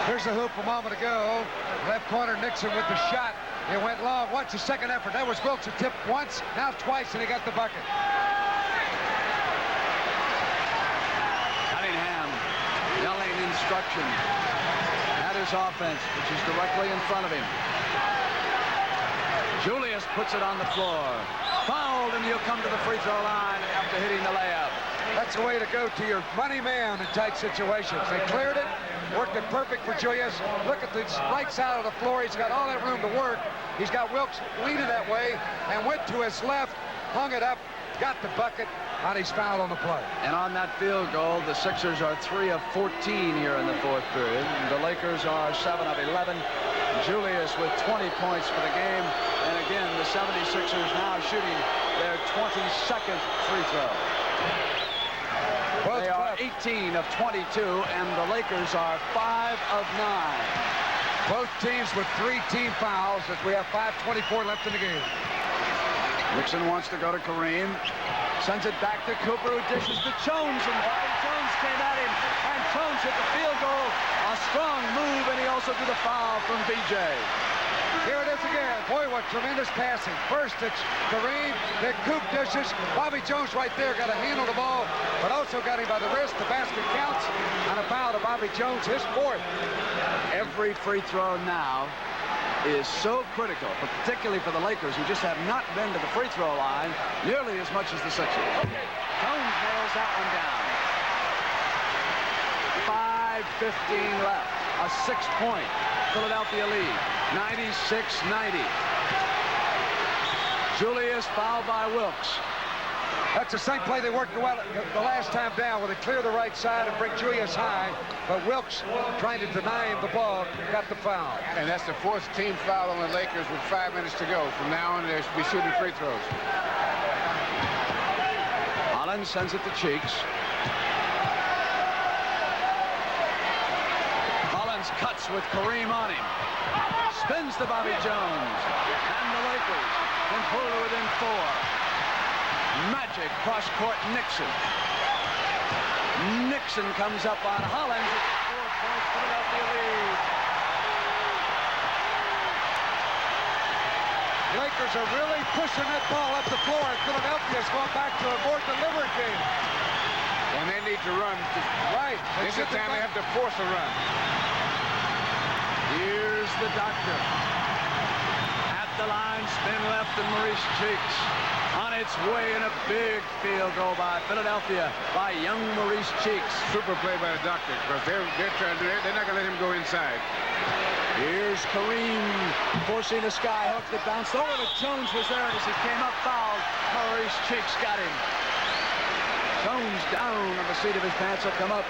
Here's the hoop a moment ago. Left corner, Nixon with the shot. It went long. What's the second effort? That was Wilkes, who tipped once, now twice, and he got the bucket. Cunningham yelling instruction at his offense, which is directly in front of him. Julius puts it on the floor. Fouled, and he'll come to the free throw line after hitting the layup. That's the way to go to your money man in tight situations. They cleared it, worked it perfect for Julius. Look at the right side of the floor. He's got all that room to work. He's got Wilkes leading that way and went to his left, hung it up, got the bucket, and he's fouled on the play. And on that field goal, the Sixers are 3 of 14 here in the fourth period. The Lakers are 7 of 11. Julius with 20 points for the game. And again, the 76ers now shooting their 22nd free throw. They are 18 of 22, and the Lakers are 5 of 9. Both teams with 3 team fouls as we have 5:24 left in the game. Nixon wants to go to Kareem. Sends it back to Cooper, who dishes to Jones, and Bobby Jones came at him, and Jones hit the field goal. A strong move, and he also drew the foul from BJ. Here it is again. Boy, what tremendous passing. First it's Kareem, then Coop dishes. Bobby Jones right there got a hand on the ball, but also got him by the wrist. The basket counts, and a foul to Bobby Jones, his 4th. Every free throw now is so critical, particularly for the Lakers, who just have not been to the free throw line nearly as much as the Sixers. Jones nails that one down. 5:15 left. A 6-point Philadelphia lead. 96-90. Julius fouled by Wilkes. That's the same play they worked the last time down, where they clear the right side and bring Julius high, but Wilkes, trying to deny him the ball, got the foul. And that's the 4th team foul on the Lakers with 5 minutes to go. From now on, they should be shooting free throws. Hollins sends it to Cheeks. Hollins cuts with Kareem on him. Spins to Bobby Jones. And the Lakers can pull to within 4. Magic cross-court Nixon. Nixon comes up on Hollins. It's a 4-point Philadelphia lead. Lakers are really pushing that ball up the floor, and Philadelphia's going back to a more deliberate game. And they need to run. Right. This is the time they have to force a run. Here's the doctor. At the line, spin left, and Maurice Cheeks on its way in a big field goal by Philadelphia by young Maurice Cheeks. Super play by the doctor, because they're not going to let him go inside. Here's Kareem forcing a sky hook that bounced over to Jones, was there, and as he came up fouled, Maurice Cheeks got him. Jones down on the seat of his pants will come up.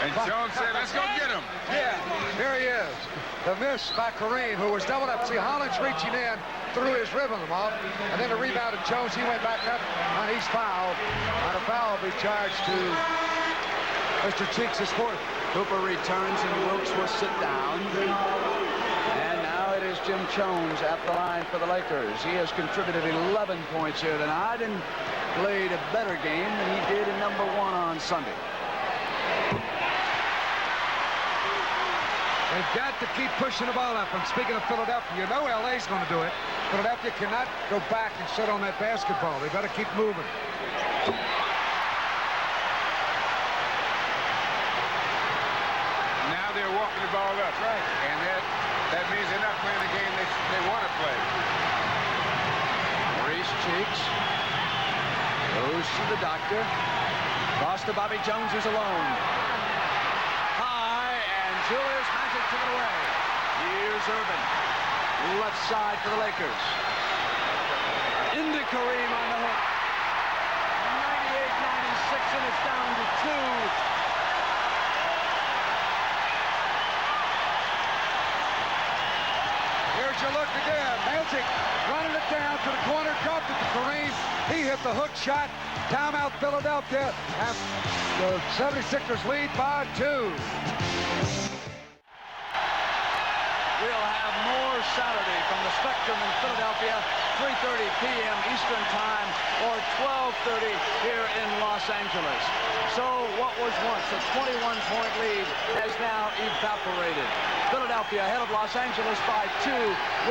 And Jones said, let's go get him. Yeah, here he is. The miss by Kareem, who was doubled up. See, Hollins reaching in, threw his rhythm off, and then the rebound to Jones. He went back up, and he's fouled. And a foul will be charged to Mr. Cheeks' 4th. Cooper returns, and Wilkes will sit down. And now it is Jim Jones at the line for the Lakers. He has contributed 11 points here tonight and played a better game than he did in number 1 on Sunday. They've got to keep pushing the ball up. And speaking of Philadelphia, you know LA's going to do it. Philadelphia cannot go back and sit on that basketball. They better keep moving. Now they're walking the ball up. Right. And that means they're not playing the game they want to play. Maurice Cheeks goes to the doctor. Cross to Bobby Jones, who's alone. High, and Julius Magic took it away. Here's Irvin. Left side for the Lakers. Into Kareem on the hook. 98-96, and it's down to 2. Here's your look again. Magic running it down to the corner, dropped it to Kareem. He hit the hook shot. Timeout Philadelphia. And the 76ers lead by 2. We'll have more Saturday from the Spectrum in Philadelphia, 3:30 p.m. Eastern Time, or 12:30 here in Los Angeles. So what was once a 21-point lead has now evaporated. Philadelphia ahead of Los Angeles by 2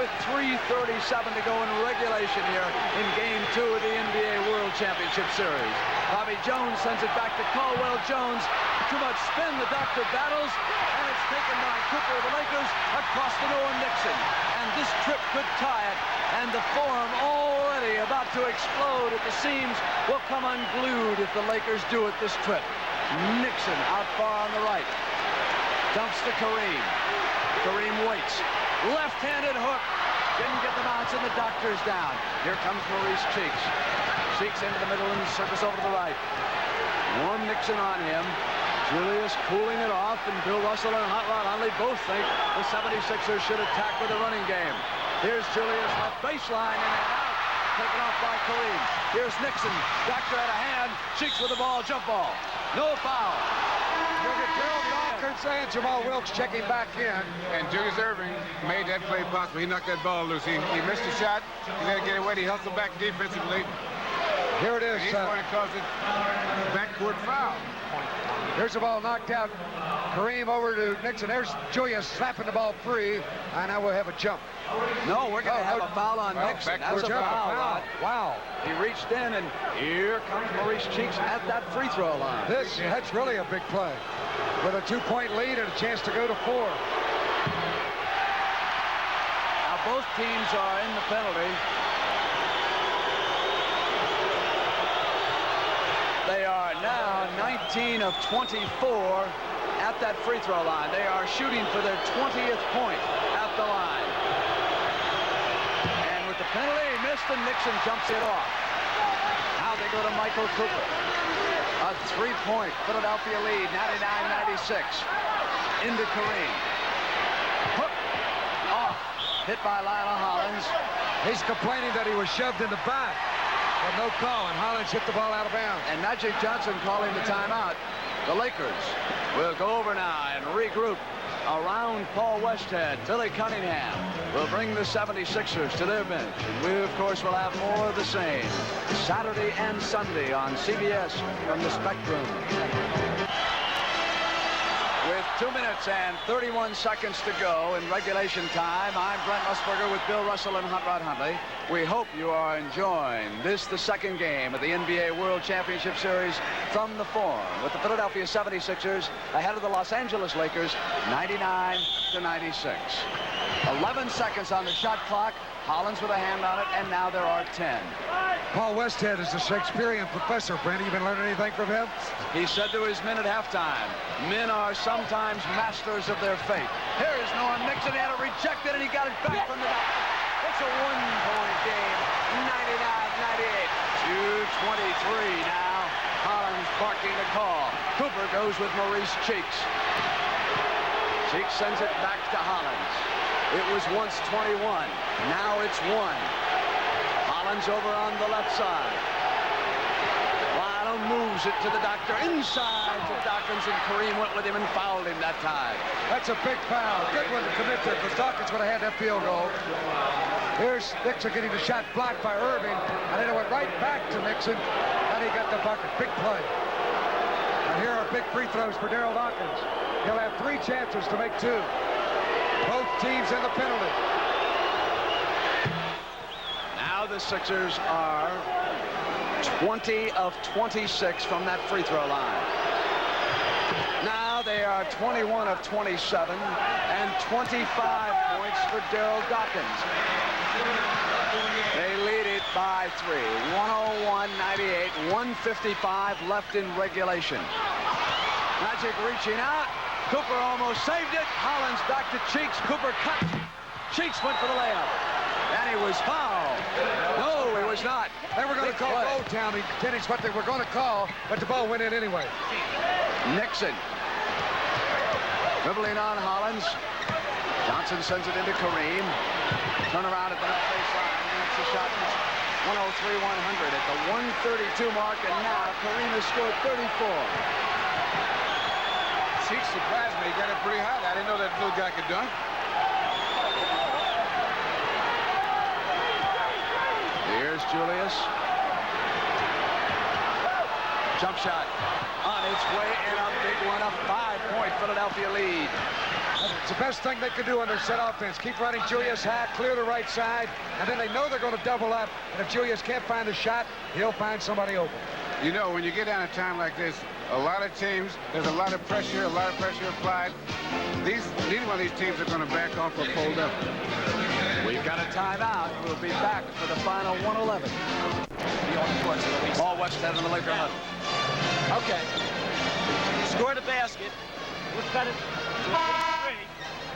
with 3:37 to go in regulation here in Game 2 of the NBA World Championship Series. Bobby Jones sends it back to Caldwell Jones. Too much spin, the doctor battles, and it's taken by Cooper of the Lakers across to Norm Nixon. And this trip could tie it, and the Forum already about to explode at the seams will come unglued if the Lakers do it this trip. Nixon out far on the right. Dumps to Kareem. Kareem waits. Left-handed hook. Didn't get the bounce, and the doctor's down. Here comes Maurice Cheeks. Cheeks into the middle and circles over to the right. Norm Nixon on him. Julius cooling it off, and Bill Russell and Hot Rod Hundley both think the 76ers should attack with a running game. Here's Julius left baseline, and out. Taken off by Kareem. Here's Nixon. Doctor out of hand. Cheeks with the ball. Jump ball. No foul. Look at Gerald Dawkins and Jamal Wilkes checking back in. And Julius Irving made that play possible. He knocked that ball loose. He missed the shot. He let it get away. He hustled back defensively. Here it is. He's going to cause it backcourt foul. Here's the ball knocked out. Kareem over to Nixon. There's Julius slapping the ball free. And now we'll have a jump. No, we're going to have a foul on Nixon. That was a foul, Rod. Wow. He reached in, and here comes Maurice Cheeks at that free throw line. That's really a big play. With a 2-point lead and a chance to go to 4. Now both teams are in the penalty. They are now 19 of 24 at that free throw line. They are shooting for their 20th point at the line. And with the penalty, he missed, and Nixon jumps it off. Now they go to Michael Cooper. A 3-point Philadelphia lead, 99-96. Into Kareem. Hook off. Hit by Lionel Hollins. He's complaining that he was shoved in the back. But no call, and Hollins hit the ball out of bounds. And Magic Johnson calling the timeout. The Lakers will go over now and regroup around Paul Westhead. Billy Cunningham will bring the 76ers to their bench. And we, of course, will have more of the same Saturday and Sunday on CBS from the Spectrum. With 2 minutes and 31 seconds to go in regulation time, I'm Brent Musburger with Bill Russell and Hot Rod Hundley. We hope you are enjoying this, the second game of the NBA World Championship Series from the Forum, with the Philadelphia 76ers ahead of the Los Angeles Lakers, 99-96. 11 seconds on the shot clock. Hollins with a hand on it, and now there are 10. Paul Westhead is a Shakespearean professor. Brent, you been learning anything from him? He said to his men at halftime, men are sometimes masters of their fate. Here is Norm Nixon. He had it rejected, and he got it back from the back. It's a 1-point game, 99-98. 2:23 now. Hollins barking the call. Cooper goes with Maurice Cheeks. Cheeks sends it back to Hollins. It was once 21. Now it's 1. Hollins over on the left side. Lionel moves it to the doctor. Inside to Dawkins, and Kareem went with him and fouled him that time. That's a big foul. Good one to commit to, because Dawkins would have had that field goal. Here's Nixon getting the shot blocked by Irving, and then it went right back to Nixon, and he got the bucket. Big play. And here are big free throws for Darryl Dawkins. He'll have 3 chances to make 2. Both teams in the penalty. now the Sixers are 20 of 26 from that free throw line. Now they are 21 of 27 and 25 points for Daryl Dawkins. They lead it by 3. 101-98, 155 left in regulation. Magic reaching out. Cooper almost saved it. Hollins back to Cheeks. Cooper cut. Cheeks went for the layup. And he was fouled. No, he was not. They were going to call Motown. It's what they were going to call, but the ball went in anyway. Nixon. Dribbling on Hollins. Johnson sends it into Kareem. Turn around at the net baseline. That's the shot. 103-100 at the 132 mark, and now Kareem has scored 34. Cheeks surprised me. He got it pretty high. I didn't know that little guy could dunk. Here's Julius. Jump shot on its way, and a big one, a 5-point Philadelphia lead. It's the best thing they could do on their set offense. Keep running Julius high, clear the right side, and then they know they're going to double up. And if Julius can't find the shot, he'll find somebody open. You know, when you get down a time like this, a lot of teams, there's a lot of pressure applied. Neither one of these teams are going to back off or fold up. We've got a timeout. We'll be back for the final 111. Paul Westhead on the Laker huddle. Okay. Score the basket. We've got it.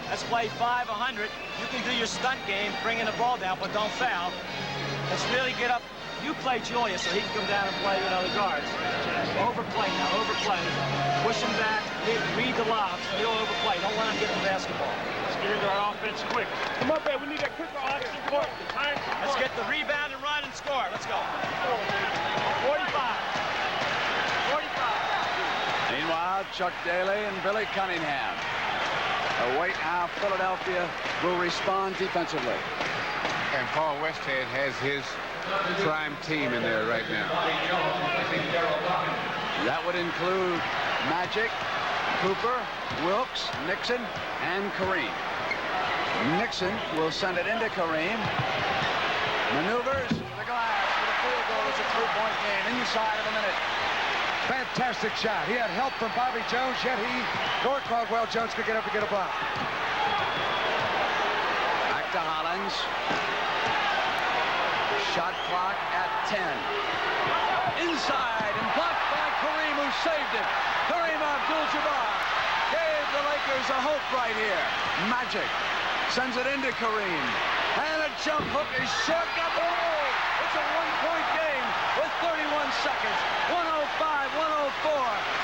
Let's play 5-100. You can do your stunt game, bringing the ball down, but don't foul. Let's really get up. You play Julius so he can come down and play with other guards. Overplay now, overplay. Push him back, read the lobs, he'll overplay. Don't let him get the basketball. Let's get into our offense quick. Come on, babe, we need that quicker offense. Let's get the rebound and run and score. Let's go. 45. Meanwhile, Chuck Daly and Billy Cunningham await how Philadelphia will respond defensively. And Paul Westhead has his prime team in there right now. That would include Magic, Cooper, Wilkes, Nixon, and Kareem. Nixon will send it into Kareem. Maneuvers the glass with a field goal. It's a 3-point game inside of a minute. Fantastic shot. He had help from Bobby Jones, yet he, nor Caldwell Jones, could get up to get a block. Back to Hollins. Shot clock at 10. Inside and blocked by Kareem, who saved it. Kareem Abdul-Jabbar gave the Lakers a hope right here. Magic sends it into Kareem. And a jump hook is short. Got the roll. It's a 1-point game with 31 seconds. 105-104.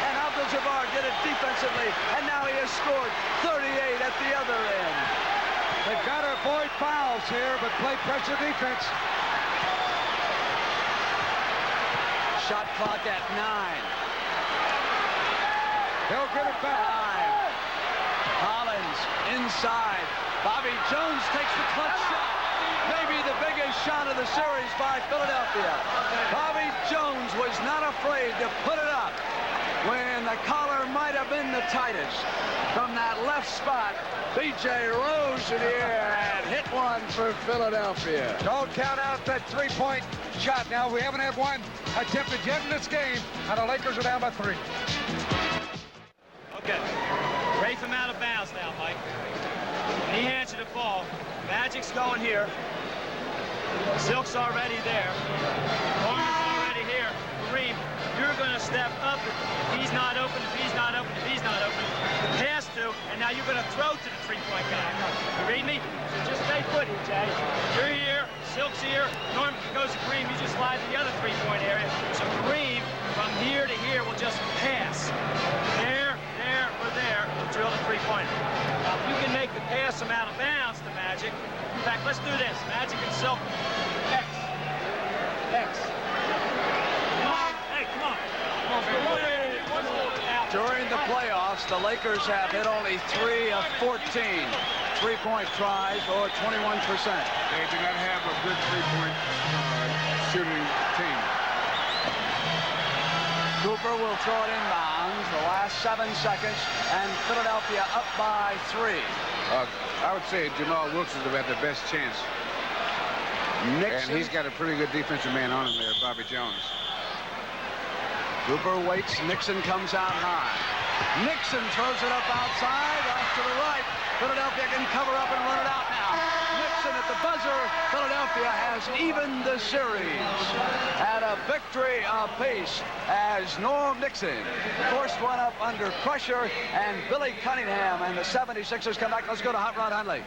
And Abdul-Jabbar did it defensively. And now he has scored 38 at the other end. They've got to avoid fouls here, but play pressure defense. Shot clock at 9. They'll get it back. 5. Hollins inside. Bobby Jones takes the clutch shot. Maybe the biggest shot of the series by Philadelphia. Bobby Jones was not afraid to put it up when the collar might have been the tightest. From that left spot, B.J. rose to the air and hit one for Philadelphia. Don't count out that 3-point shot now. We haven't had one attempted yet in this game, and the Lakers are down by 3. Okay. Rafe him out of bounds now, Mike. He hands you the ball. Magic's going here. Silk's already there. Horner's already here. Kareem, you're going to step up. If he's not open, if he's not open, if he's not open. The pass to, and now you're going to throw to the 3-point guy. You read me? So just stay put here, Jay. You're here. Silk's here. Norm goes to Kareem. You just slide to the other 3-point area. So Kareem, from here to here, will just pass. There, or there, to drill the 3-pointer. Now, if you can make the pass come out of bounds to Magic. In fact, let's do this. Magic and Silk. X. Hey, come on. During the playoffs, the Lakers have hit only 3 of 14 3-point tries, or 21%. They do not have a good 3-point shooting team. Cooper will throw it inbounds. The last 7 seconds, and Philadelphia up by 3. I would say Jamal Wilkes has had the best chance. Nixon. And he's got a pretty good defensive man on him there, Bobby Jones. Cooper waits. Nixon comes out high. Nixon throws it up outside, off to the right. Philadelphia can cover up and run it out now. Nixon at the buzzer. Philadelphia has evened the series. And a victory apiece as Norm Nixon forced one up under pressure, and Billy Cunningham and the 76ers come back. Let's go to Hot Rod Hundley.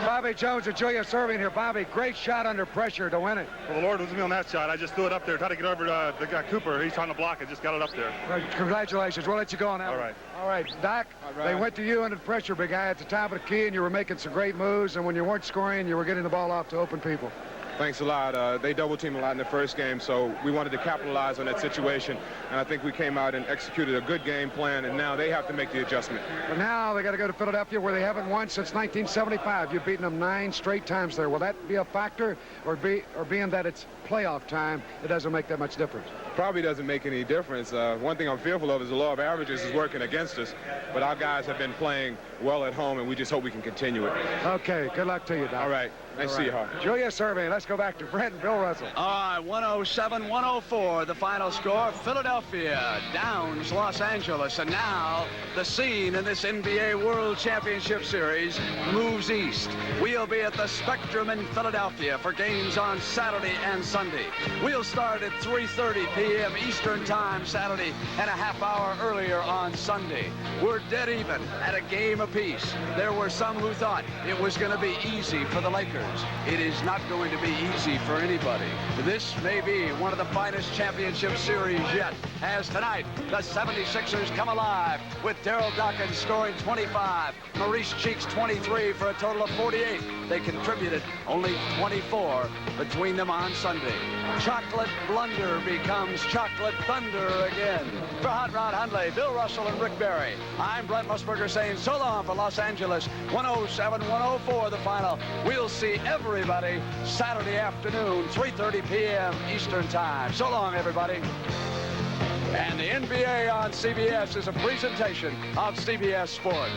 Bobby Jones and Julius Erving here. Bobby, great shot under pressure to win it. Well, the Lord was with me on that shot. I just threw it up there, tried to get over the guy Cooper. He's trying to block it, just got it up there. Well, congratulations. We'll let you go on that. All right. All right, Doc, they went to you under pressure, big guy, at the top of the key, and you were making some great moves, and when you weren't scoring, you were getting the ball off to open people. Thanks a lot. They double-teamed a lot in the first game, so we wanted to capitalize on that situation, and I think we came out and executed a good game plan, and now they have to make the adjustment. But now they got to go to Philadelphia, where they haven't won since 1975. You've beaten them 9 straight times there. Will that be a factor, or being that it's playoff time, it doesn't make that much difference? Probably doesn't make any difference. One thing I'm fearful of is the law of averages is working against us, but our guys have been playing well at home, and we just hope we can continue it. Okay, good luck to you, Doc. All right. Nice to see you, Hart. Julius Erving, let's go back to Brent and Bill Russell. All right, 107-104, the final score. Philadelphia downs Los Angeles, and now the scene in this NBA World Championship Series moves east. We'll be at the Spectrum in Philadelphia for games on Saturday and Sunday. We'll start at 3:30 p.m. Eastern Time Saturday and a half hour earlier on Sunday. We're dead even at a game apiece. There were some who thought it was going to be easy for the Lakers. It is not going to be easy for anybody. This may be one of the finest championship series yet, as tonight the 76ers come alive with Daryl Dawkins scoring 25, Maurice Cheeks 23 for a total of 48. They contributed only 24 between them on Sunday. Chocolate blunder becomes chocolate thunder again. For Hot Rod Hundley, Bill Russell, and Rick Barry, I'm Brent Musburger saying so long for Los Angeles. 107-104 the final. We'll see everybody Saturday afternoon, 3:30 p.m. Eastern Time. So long, everybody. And the NBA on CBS is a presentation of CBS Sports.